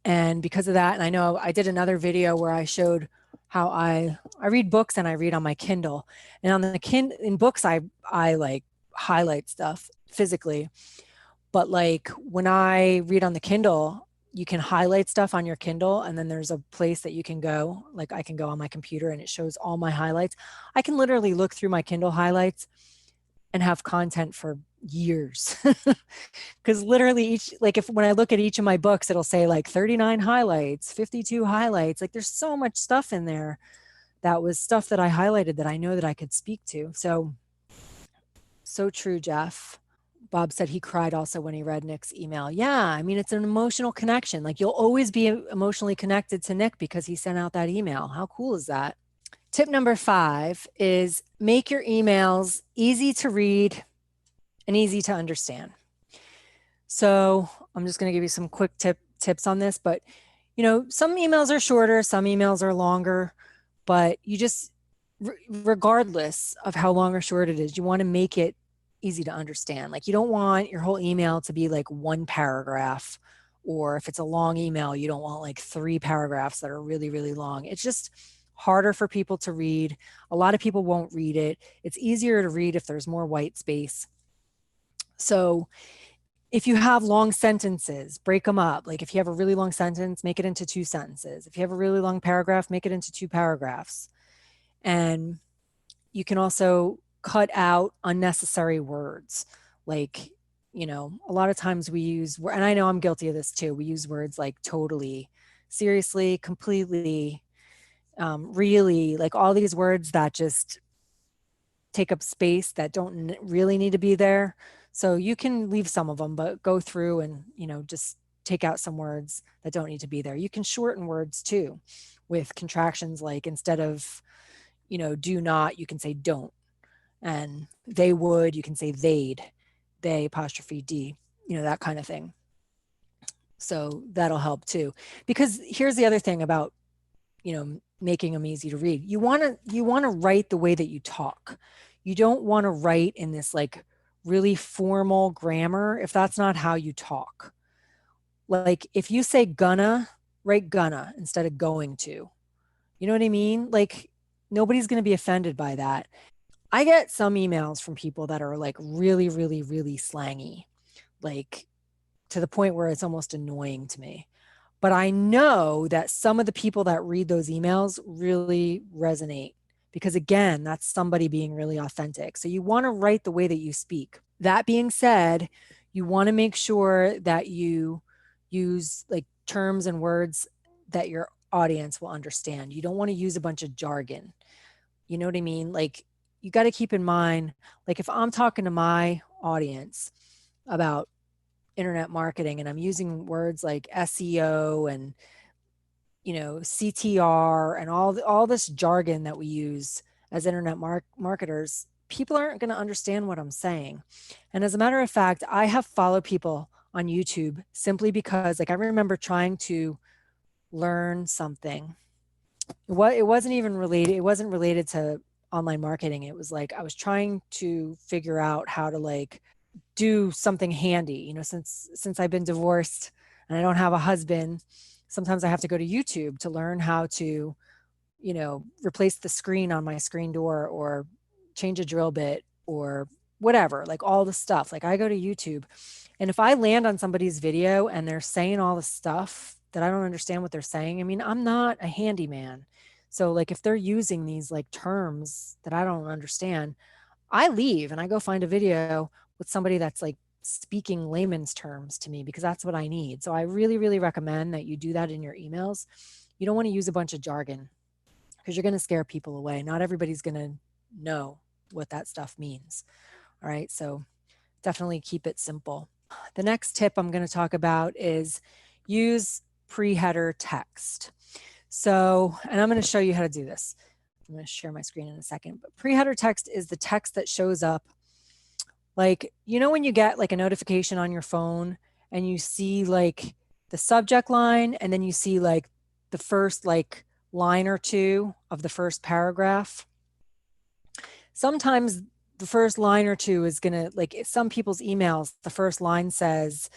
And because of that, and I know I did another video where I showed how I read books, and I read on my Kindle. And on the in books, I like highlight stuff physically. But like when I read on the Kindle, you can highlight stuff on your Kindle, and then there's a place that you can go, like I can go on my computer and it shows all my highlights. I can literally look through my Kindle highlights and have content for years. Because literally when I look at each of my books, it'll say like 39 highlights, 52 highlights. Like there's so much stuff in there that was stuff that I highlighted that I know that I could speak to. So true, Jeff. Bob said he cried also when he read Nick's email. Yeah, I mean, it's an emotional connection. Like you'll always be emotionally connected to Nick because he sent out that email. How cool is that? Tip number 5 is make your emails easy to read and easy to understand. So I'm just going to give you some quick tips on this, but some emails are shorter, some emails are longer, but you just, regardless of how long or short it is, you want to make it easy to understand. Like you don't want your whole email to be like one paragraph or if it's a long email, you don't want like 3 paragraphs that are really, really long. It's just harder for people to read. A lot of people won't read it. It's easier to read if there's more white space. So if you have long sentences, break them up. Like if you have a really long sentence, make it into 2 sentences. If you have a really long paragraph, make it into 2 paragraphs. And you can also cut out unnecessary words. Like, a lot of times we use, and I know I'm guilty of this too, we use words like totally, seriously, completely, really, like all these words that just take up space that don't really need to be there. So you can leave some of them, but go through and, just take out some words that don't need to be there. You can shorten words too with contractions, like instead of, do not, you can say don't. And they would, you can say they'd, they apostrophe D, that kind of thing. So that'll help too. Because here's the other thing about, making them easy to read. You want to write the way that you talk. You don't want to write in this like really formal grammar if that's not how you talk. Like if you say gonna, write gonna instead of going to. You know what I mean? Like nobody's going to be offended by that. I get some emails from people that are like really, really, really slangy, like to the point where it's almost annoying to me. But I know that some of the people that read those emails really resonate because, again, that's somebody being really authentic. So you want to write the way that you speak. That being said, you want to make sure that you use like terms and words that your audience will understand. You don't want to use a bunch of jargon. You know what I mean? Like you got to keep in mind, like if I'm talking to my audience about internet marketing and I'm using words like SEO and CTR and all this jargon that we use as internet marketers, people aren't going to understand what I'm saying. And as a matter of fact, I have followed people on YouTube simply because like I remember trying to learn something. It wasn't even related. It wasn't related to online marketing. It was like I was trying to figure out how to like do something handy, since I've been divorced and I don't have a husband, sometimes I have to go to YouTube to learn how to, replace the screen on my screen door or change a drill bit or whatever, like all the stuff. Like I go to YouTube and if I land on somebody's video and they're saying all the stuff that I don't understand what they're saying, I mean, I'm not a handyman. So like if they're using these like terms that I don't understand, I leave and I go find a video with somebody that's like speaking layman's terms to me because that's what I need. So I really, really recommend that you do that in your emails. You don't want to use a bunch of jargon because you're going to scare people away. Not everybody's going to know what that stuff means. All right. So definitely keep it simple. The next tip I'm going to talk about is use pre-header text. So, and I'm going to show you how to do this. I'm going to share my screen in a second, but pre-header text is the text that shows up like, when you get like a notification on your phone and you see like the subject line and then you see like the first like line or two of the first paragraph. Sometimes the first line or two is going to like some people's emails, the first line says,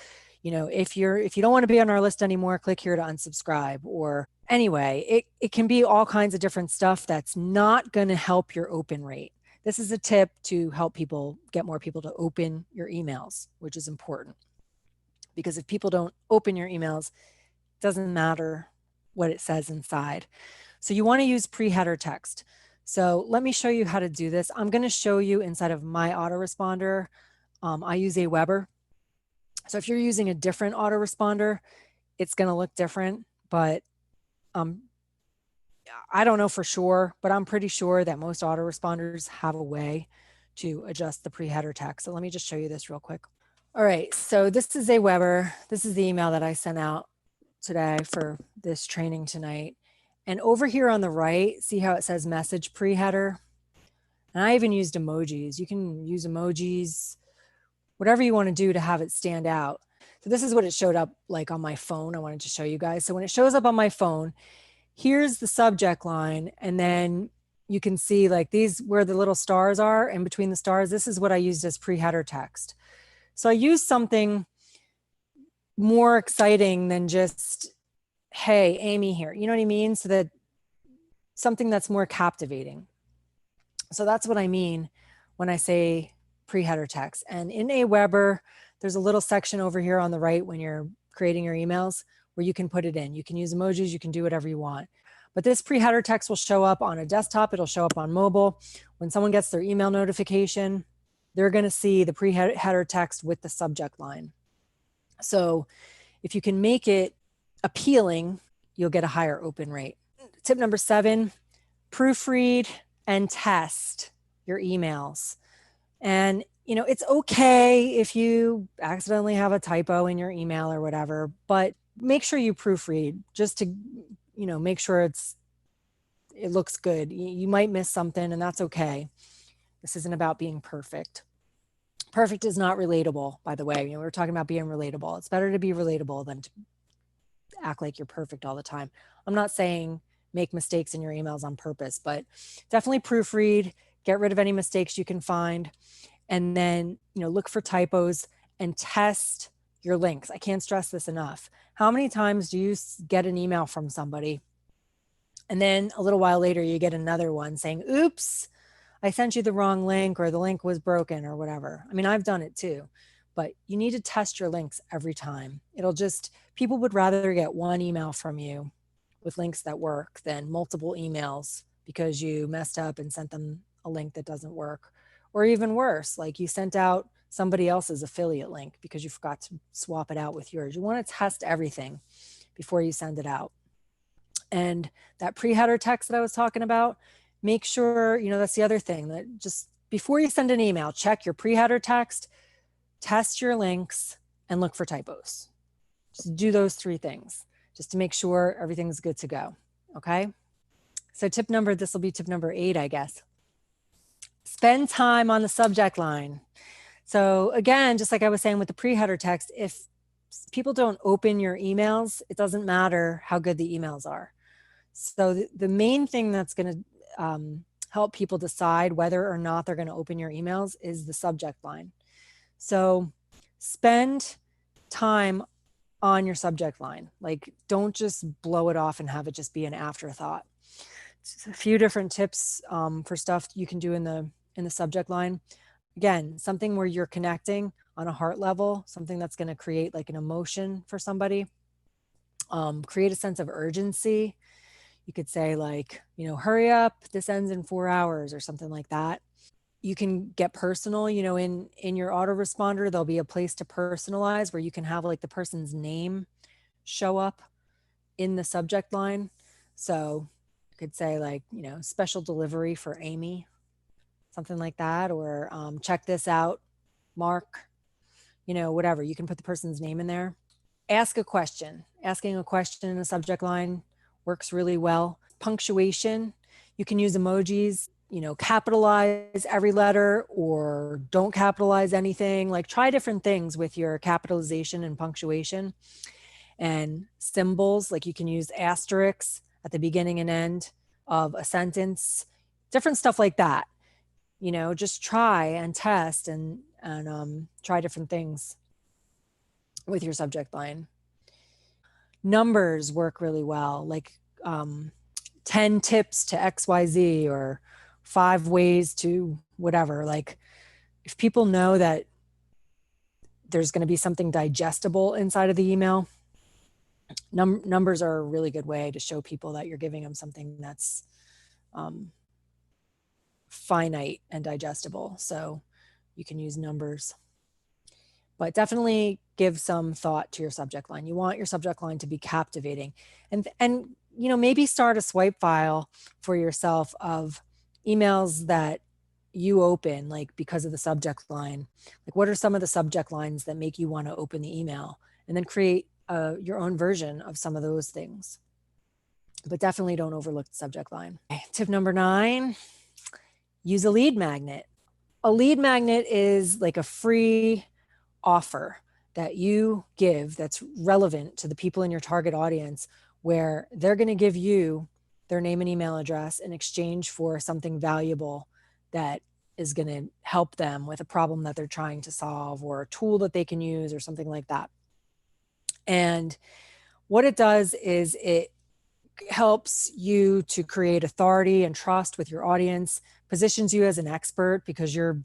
if you don't want to be on our list anymore, click here to unsubscribe. Or anyway, it can be all kinds of different stuff that's not going to help your open rate. This is a tip to help people get more people to open your emails, which is important. Because if people don't open your emails, it doesn't matter what it says inside. So you want to use pre-header text. So let me show you how to do this. I'm going to show you inside of my autoresponder. I use Aweber. So if you're using a different autoresponder, it's going to look different, but I don't know for sure, but I'm pretty sure that most autoresponders have a way to adjust the pre-header text. So let me just show you this real quick. All right, so this is Aweber. This is the email that I sent out today for this training tonight. And over here on the right, see how it says message pre-header? And I even used emojis. You can use emojis, whatever you want to do to have it stand out. So this is what it showed up like on my phone. I wanted to show you guys. So when it shows up on my phone, here's the subject line. And then you can see like these where the little stars are in between the stars. This is what I used as pre-header text. So I used something more exciting than just, hey, Amy here. You know what I mean? So that something that's more captivating. So that's what I mean when I say pre-header text. And in Aweber, there's a little section over here on the right when you're creating your emails where you can put it in. You can use emojis, you can do whatever you want. But this pre-header text will show up on a desktop, it'll show up on mobile. When someone gets their email notification, they're going to see the pre-header text with the subject line. So if you can make it appealing, you'll get a higher open rate. Tip number 7, proofread and test your emails. And, it's okay if you accidentally have a typo in your email or whatever, but make sure you proofread just to, make sure it looks good. You might miss something, and that's okay. This isn't about being perfect. Perfect is not relatable, by the way. We're talking about being relatable. It's better to be relatable than to act like you're perfect all the time. I'm not saying make mistakes in your emails on purpose, but definitely proofread, get rid of any mistakes you can find, and then, look for typos and test your links. I can't stress this enough. How many times do you get an email from somebody and then a little while later you get another one saying, oops, I sent you the wrong link, or the link was broken, or whatever? I mean, I've done it too, but you need to test your links every time. People would rather get one email from you with links that work than multiple emails because you messed up and sent them a link that doesn't work. Or even worse, like you sent out somebody else's affiliate link because you forgot to swap it out with yours. You want to test everything before you send it out. And that pre-header text that I was talking about, make sure, that's the other thing, that just before you send an email, check your pre-header text, test your links, and look for typos. Just do those 3 things just to make sure everything's good to go. Okay. So this will be tip number 8, I guess. Spend time on the subject line. So again, just like I was saying with the pre-header text, if people don't open your emails, it doesn't matter how good the emails are. So the main thing that's going to help people decide whether or not they're going to open your emails is the subject line. So spend time on your subject line. Like, don't just blow it off and have it just be an afterthought. It's a few different tips for stuff you can do in the subject line. Again, something where you're connecting on a heart level, something that's going to create like an emotion for somebody. Create a sense of urgency. You could say like, hurry up, this ends in 4 hours, or something like that. You can get personal, in your autoresponder, there'll be a place to personalize where you can have like the person's name show up in the subject line. So you could say like, special delivery for Amy, something like that, or check this out, Mark, whatever. You can put the person's name in there. Ask a question. Asking a question in the subject line works really well. Punctuation, you can use emojis, capitalize every letter or don't capitalize anything. Like, try different things with your capitalization and punctuation. And symbols, like you can use asterisks at the beginning and end of a sentence, different stuff like that. Just try and test and try different things with your subject line. Numbers work really well, like 10 tips to XYZ or 5 ways to whatever. Like, if people know that there's going to be something digestible inside of the email, numbers are a really good way to show people that you're giving them something that's finite and digestible. So you can use numbers, but definitely give some thought to your subject line. You want your subject line to be captivating, and maybe start a swipe file for yourself of emails that you open, like because of the subject line. Like, what are some of the subject lines that make you want to open the email? And then create your own version of some of those things. But definitely don't overlook the subject line. Okay. Tip number 9, use a lead magnet. A lead magnet is like a free offer that you give that's relevant to the people in your target audience, where they're going to give you their name and email address in exchange for something valuable that is going to help them with a problem that they're trying to solve, or a tool that they can use, or something like that. And what it does is it helps you to create authority and trust with your audience, positions you as an expert because you're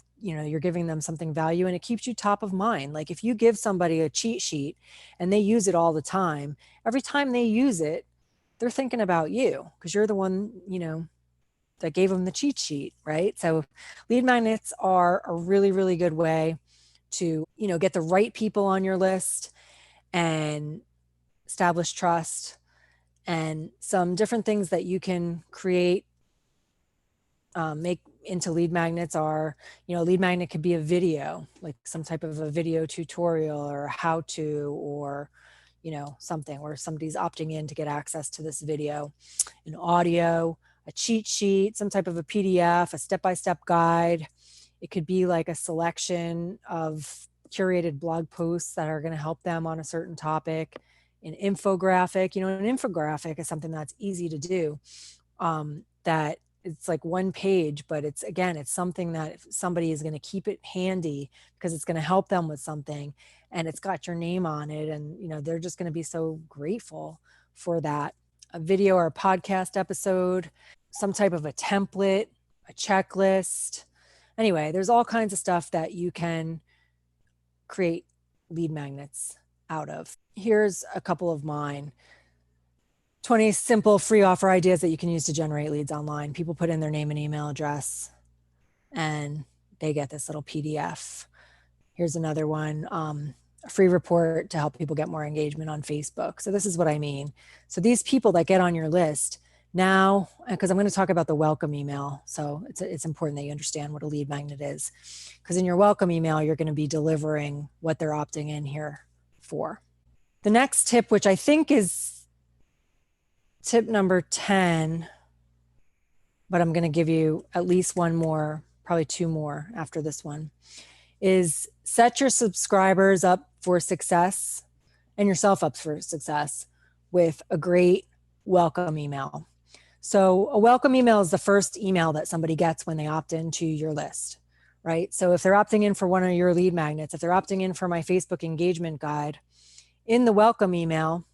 giving them something value, and it keeps you top of mind. Like if you give somebody a cheat sheet and they use it all the time, every time they use it, they're thinking about you because you're the one, that gave them the cheat sheet, right? So lead magnets are a really, really good way to, get the right people on your list and establish trust. And some different things that you can create, make into lead magnets are, lead magnet could be a video, like some type of a video tutorial or how to, or, something where somebody's opting in to get access to this video, an audio, a cheat sheet, some type of a PDF, a step-by-step guide. It could be like a selection of curated blog posts that are going to help them on a certain topic, an infographic. An infographic is something that's easy to do, that it's like one page, but it's something that if somebody is going to keep it handy because it's going to help them with something, and it's got your name on it, and they're just going to be so grateful for that. A video or a podcast episode, some type of a template, a checklist. Anyway, there's all kinds of stuff that you can create lead magnets out of. Here's a couple of mine. 20 simple free offer ideas that you can use to generate leads online. People put in their name and email address and they get this little PDF. Here's another one, a free report to help people get more engagement on Facebook. So this is what I mean. So these people that get on your list now, because I'm going to talk about the welcome email. So it's important that you understand what a lead magnet is, because in your welcome email, you're going to be delivering what they're opting in here for. The next tip, which I think is tip number 10, but I'm going to give you at least one more, probably two more after this one, is set your subscribers up for success and yourself up for success with a great welcome email. So a welcome email is the first email that somebody gets when they opt into your list, right? So if they're opting in for one of your lead magnets, if they're opting in for my Facebook engagement guide, in the welcome email,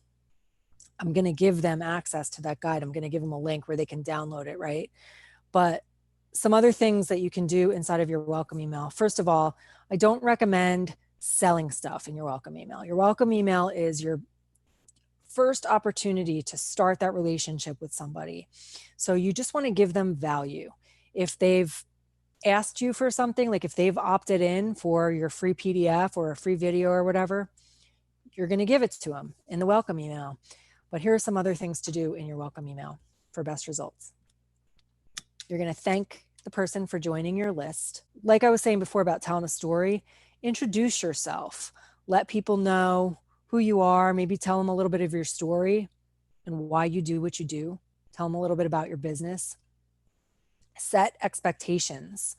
I'm going to give them access to that guide. I'm going to give them a link where they can download it, right? But some other things that you can do inside of your welcome email. First of all, I don't recommend selling stuff in your welcome email. Your welcome email is your first opportunity to start that relationship with somebody. So you just want to give them value. If they've asked you for something, like if they've opted in for your free PDF or a free video or whatever, you're going to give it to them in the welcome email. But here are some other things to do in your welcome email for best results. You're going to thank the person for joining your list. Like I was saying before about telling a story, introduce yourself. Let people know who you are. Maybe tell them a little bit of your story and why you do what you do. Tell them a little bit about your business. Set expectations.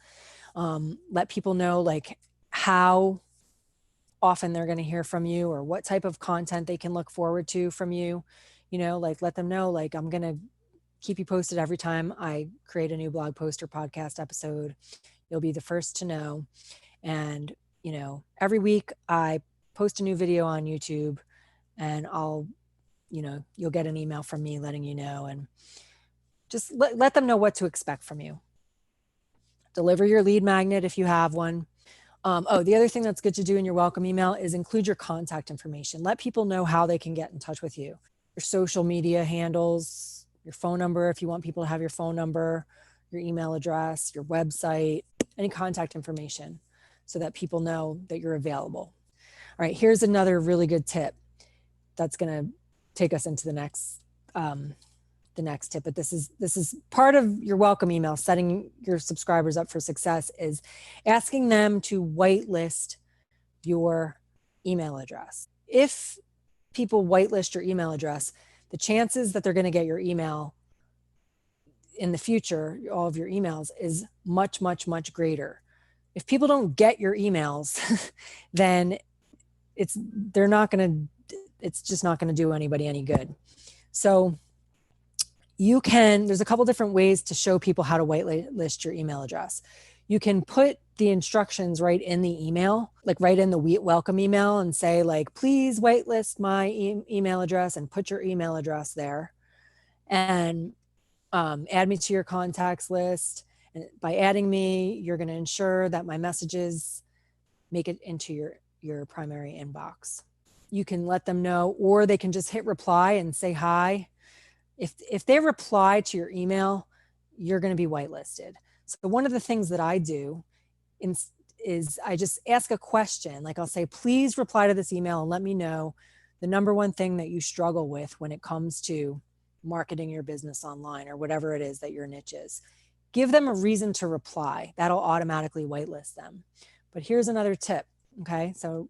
Let people know like how often they're going to hear from you or what type of content they can look forward to from you. Like let them know, like, I'm going to keep you posted every time I create a new blog post or podcast episode. You'll be the first to know. And, every week I post a new video on YouTube, and you'll get an email from me letting you know, and just let them know what to expect from you. Deliver your lead magnet if you have one. The other thing that's good to do in your welcome email is include your contact information. Let people know how they can get in touch with you. Your social media handles, your phone number, if you want people to have your phone number, your email address, your website, any contact information so that people know that you're available. All right, here's another really good tip that's going to take us into the next tip, but this is part of your welcome email. Setting your subscribers up for success is asking them to whitelist your email address. If people whitelist your email address, the chances that they're going to get your email in the future, all of your emails, is much, much, much greater. If people don't get your emails, then it's just not going to do anybody any good. So there's a couple different ways to show people how to whitelist your email address. You can put the instructions right in the email, like right in the welcome email, and say like, please whitelist my email address, and put your email address there, and add me to your contacts list. And by adding me, you're going to ensure that my messages make it into your primary inbox. You can let them know, or they can just hit reply and say hi. If they reply to your email, you're going to be whitelisted. So one of the things that I do is I just ask a question. Like I'll say, please reply to this email and let me know the number one thing that you struggle with when it comes to marketing your business online, or whatever it is that your niche is. Give them a reason to reply. That'll automatically whitelist them. But here's another tip. Okay. So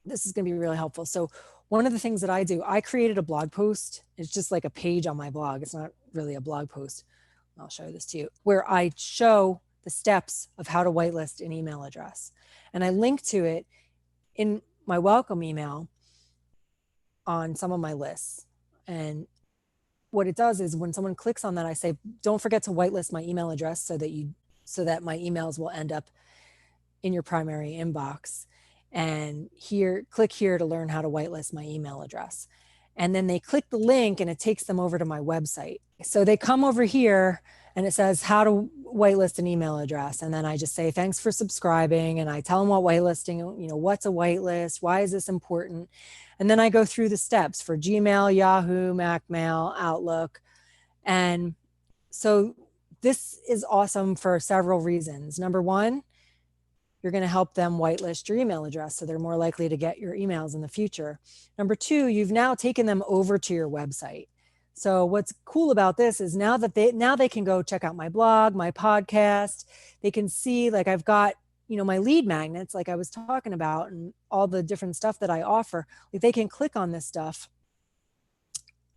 this is going to be really helpful. So one of the things that I do, I created a blog post. It's just like a page on my blog. It's not really a blog post. I'll show this to you, where I show the steps of how to whitelist an email address. And I link to it in my welcome email on some of my lists. And what it does is when someone clicks on that, I say, don't forget to whitelist my email address so that my emails will end up in your primary inbox. And click here to learn how to whitelist my email address. And then they click the link and it takes them over to my website. So they come over here and it says how to whitelist an email address. And then I just say, thanks for subscribing. And I tell them what whitelisting, what's a whitelist? Why is this important? And then I go through the steps for Gmail, Yahoo, Mac Mail, Outlook. And so this is awesome for several reasons. Number one, you're going to help them whitelist your email address, so they're more likely to get your emails in the future. Number two, you've now taken them over to your website. So what's cool about this is now they can go check out my blog, my podcast. They can see, like, I've got, my lead magnets, like I was talking about, and all the different stuff that I offer. Like, they can click on this stuff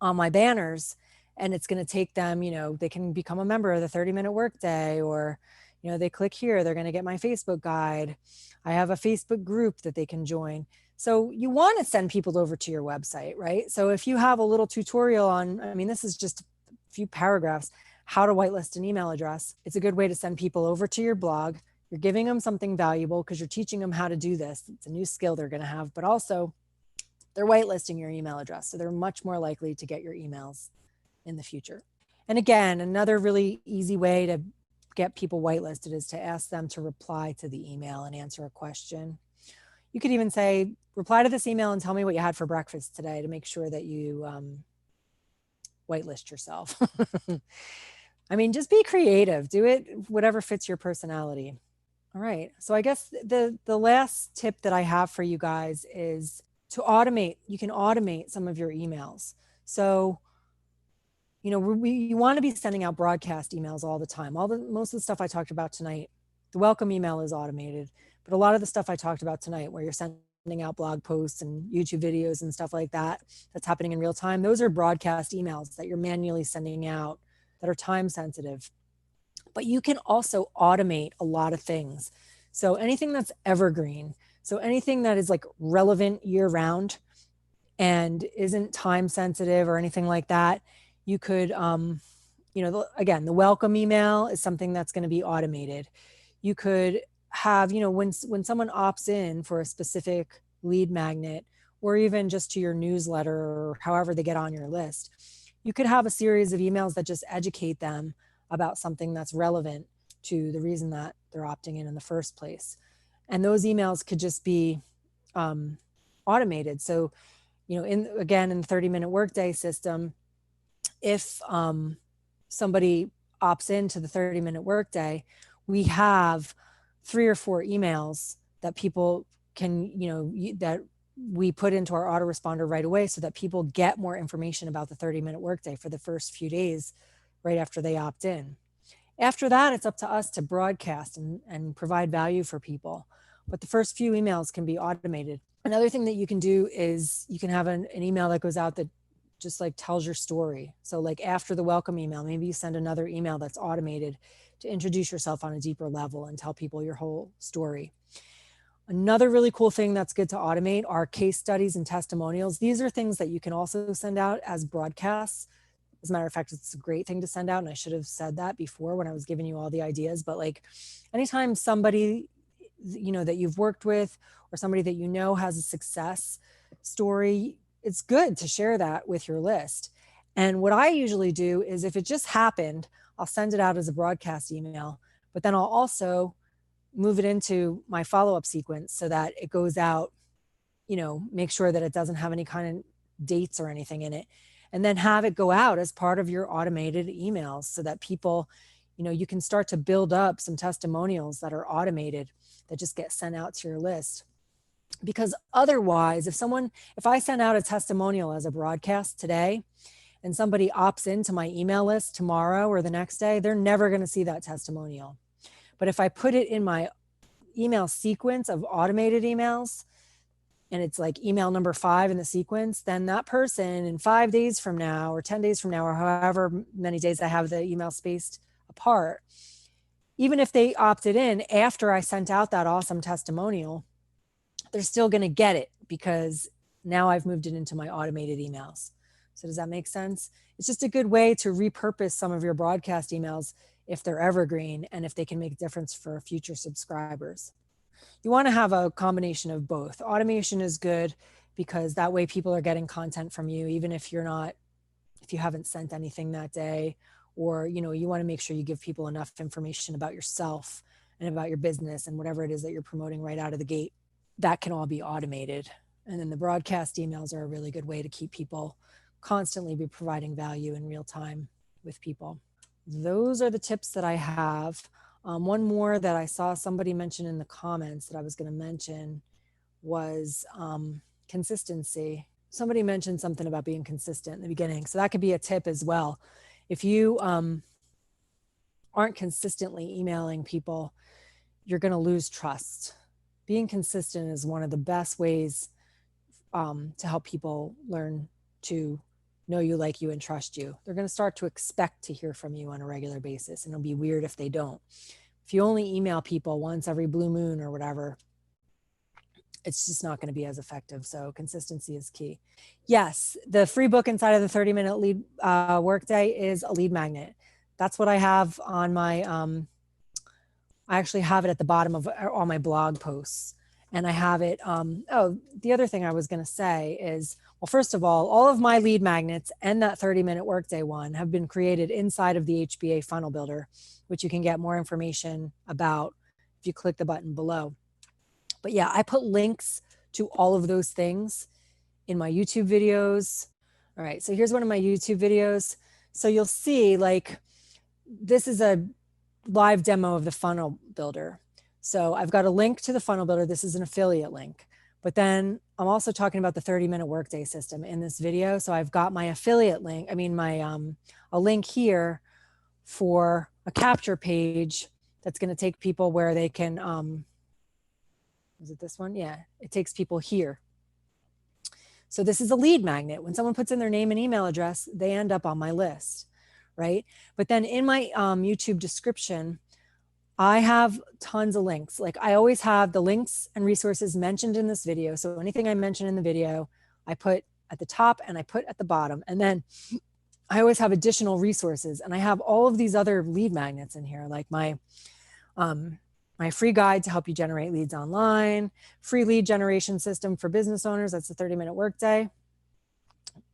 on my banners, and it's going to take them, they can become a member of the 30-minute workday, or they click here, they're going to get my Facebook guide. I have a Facebook group that they can join. So you want to send people over to your website, right? So if you have a little tutorial on, this is just a few paragraphs, how to whitelist an email address, it's a good way to send people over to your blog. You're giving them something valuable because you're teaching them how to do this. It's a new skill they're going to have, but also they're whitelisting your email address. So they're much more likely to get your emails in the future. And again, another really easy way to get people whitelisted is to ask them to reply to the email and answer a question. You could even say, reply to this email and tell me what you had for breakfast today, to make sure that you whitelist yourself. Just be creative. Do it whatever fits your personality. All right. So I guess the last tip that I have for you guys is to automate. You can automate some of your emails. So you want to be sending out broadcast emails all the time. Most of the stuff I talked about tonight, the welcome email is automated, but a lot of the stuff I talked about tonight, where you're sending out blog posts and YouTube videos and stuff like that, that's happening in real time, those are broadcast emails that you're manually sending out that are time sensitive. But you can also automate a lot of things. So anything that's evergreen, so anything that is like relevant year round and isn't time sensitive or anything like that, you could, again, the welcome email is something that's going to be automated. You could have, when someone opts in for a specific lead magnet, or even just to your newsletter, or however they get on your list, you could have a series of emails that just educate them about something that's relevant to the reason that they're opting in the first place. And those emails could just be automated. So, in the 30-minute workday system, if somebody opts into the 30-minute workday, we have 3 or 4 emails that people can, that we put into our autoresponder right away, so that people get more information about the 30-minute workday for the first few days right after they opt in. After that, it's up to us to broadcast and provide value for people. But the first few emails can be automated. Another thing that you can do is you can have an email that goes out that just like tells your story. So like after the welcome email, maybe you send another email that's automated to introduce yourself on a deeper level and tell people your whole story. Another really cool thing that's good to automate are case studies and testimonials. These are things that you can also send out as broadcasts, As a matter of fact, it's a great thing to send out. And I should have said that before when I was giving you all the ideas, but like anytime somebody, that you've worked with or somebody that has a success story, it's good to share that with your list. And what I usually do is if it just happened, I'll send it out as a broadcast email, but then I'll also move it into my follow-up sequence so that it goes out, make sure that it doesn't have any kind of dates or anything in it, and then have it go out as part of your automated emails so that people, you can start to build up some testimonials that are automated that just get sent out to your list. Because otherwise, if I send out a testimonial as a broadcast today and somebody opts into my email list tomorrow or the next day, they're never going to see that testimonial. But if I put it in my email sequence of automated emails, and it's like email number 5 in the sequence, then that person in 5 days from now or 10 days from now, or however many days I have the email spaced apart, even if they opted in after I sent out that awesome testimonial, they're still going to get it because now I've moved it into my automated emails. So does that make sense? It's just a good way to repurpose some of your broadcast emails if they're evergreen and if they can make a difference for future subscribers. You want to have a combination of both. Automation is good because that way people are getting content from you, even if you haven't sent anything that day, or, you want to make sure you give people enough information about yourself and about your business and whatever it is that you're promoting right out of the gate. That can all be automated. And then the broadcast emails are a really good way to keep people constantly be providing value in real time with people. Those are the tips that I have. One more that I saw somebody mention in the comments that I was going to mention was consistency. Somebody mentioned something about being consistent in the beginning. So that could be a tip as well. If you aren't consistently emailing people, you're going to lose trust. Being consistent is one of the best ways to help people learn to know you, like you, and trust you. They're going to start to expect to hear from you on a regular basis, and it'll be weird if they don't. If you only email people once every blue moon or whatever, it's just not going to be as effective. So consistency is key. Yes, the free book inside of the 30-minute lead workday is a lead magnet. That's what I have on my, I actually have it at the bottom of all my blog posts. And I have it, the other thing I was going to say is, well, first of all of my lead magnets and that 30-minute workday one have been created inside of the HBA funnel builder, which you can get more information about if you click the button below. But yeah, I put links to all of those things in my YouTube videos. All right, so here's one of my YouTube videos. So you'll see, like, this is a live demo of the funnel builder. So I've got a link to the funnel builder. This is an affiliate link. But then I'm also talking about the 30-minute workday system in this video. So I've got my affiliate link, a link here for a capture page that's going to take people where they can, is it this one? Yeah, it takes people here. So this is a lead magnet. When someone puts in their name and email address, they end up on my list, right? But then in my YouTube description, I have tons of links. Like I always have the links and resources mentioned in this video. So anything I mention in the video, I put at the top and I put at the bottom. And then I always have additional resources, and I have all of these other lead magnets in here, like my free guide to help you generate leads online, free lead generation system for business owners. That's the 30-minute workday.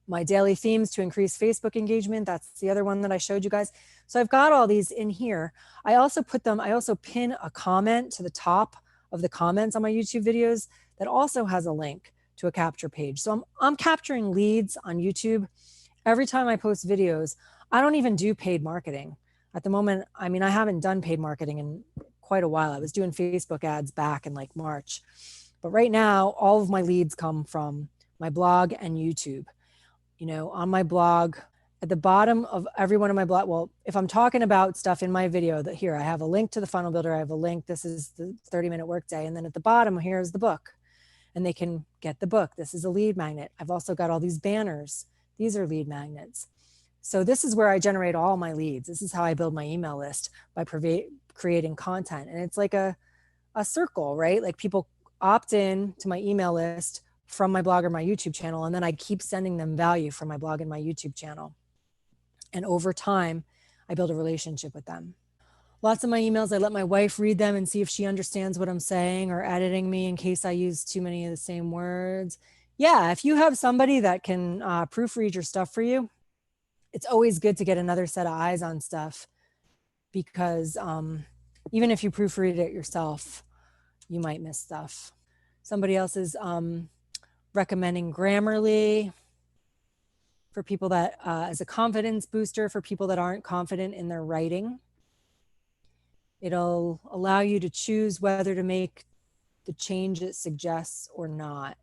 My daily themes to increase Facebook engagement. That's the other one that I showed you guys. So I've got all these in here. I also pin a comment to the top of the comments on my YouTube videos that also has a link to a capture page. So I'm capturing leads on YouTube every time I post videos. I don't even do paid marketing at the moment. I haven't done paid marketing in quite a while. I was doing Facebook ads back in like March, but right now all of my leads come from my blog and YouTube. On my blog, at the bottom of every one of my blog, well, if I'm talking about stuff in my video, that here I have a link to the funnel builder, I have a link, this is the 30-minute workday, and then at the bottom here's the book, and they can get the book. This is a lead magnet. I've also got all these banners. These are lead magnets. So this is where I generate all my leads. This is how I build my email list, by creating content. And it's like a circle, right? Like people opt in to my email list from my blog or my YouTube channel, and then I keep sending them value from my blog and my YouTube channel. And over time, I build a relationship with them. Lots of my emails, I let my wife read them and see if she understands what I'm saying or editing me in case I use too many of the same words. Yeah, if you have somebody that can proofread your stuff for you, it's always good to get another set of eyes on stuff because even if you proofread it yourself, you might miss stuff. Somebody else is recommending Grammarly for people that, as a confidence booster for people that aren't confident in their writing. It'll allow you to choose whether to make the change it suggests or not.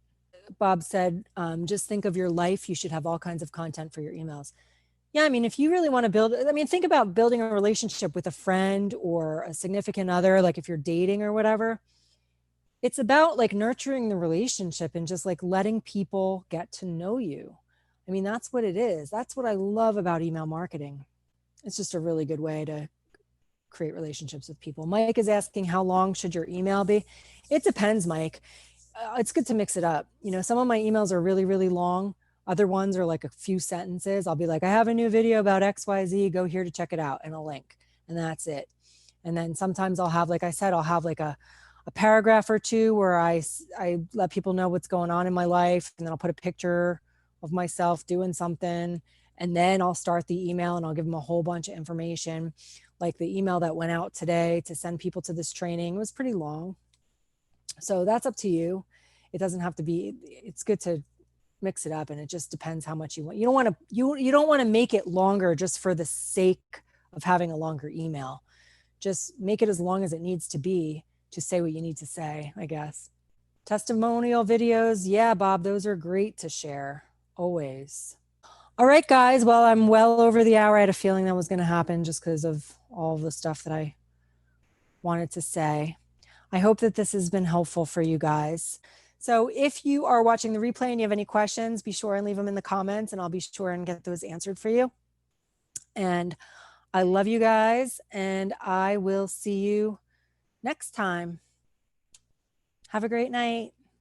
Bob said, just think of your life. You should have all kinds of content for your emails. Yeah, I mean, if you really want to build, I mean, think about building a relationship with a friend or a significant other, like if you're dating or whatever. It's about like nurturing the relationship and just like letting people get to know you. I mean, that's what it is. That's what I love about email marketing. It's just a really good way to create relationships with people. Mike is asking, how long should your email be? It depends, Mike. It's good to mix it up. You know, some of my emails are really, really long. Other ones are like a few sentences. I'll be like, I have a new video about XYZ. Go here to check it out, and a link. And that's it. And then sometimes I'll have, like I said, I'll have like a paragraph or two where I let people know what's going on in my life. And then I'll put a picture of myself doing something. And then I'll start the email and I'll give them a whole bunch of information. Like the email that went out today to send people to this training was pretty long. So that's up to you. It doesn't have to be, it's good to mix it up, and it just depends how much you want. You don't want to, you don't want to make it longer just for the sake of having a longer email. Just make it as long as it needs to be to say what you need to say, I guess. Testimonial videos. Yeah, Bob, those are great to share always. All right, guys. Well, I'm well over the hour. I had a feeling that was going to happen just because of all the stuff that I wanted to say. I hope that this has been helpful for you guys. So if you are watching the replay and you have any questions, be sure and leave them in the comments and I'll be sure and get those answered for you. And I love you guys, and I will see you next time. Have a great night.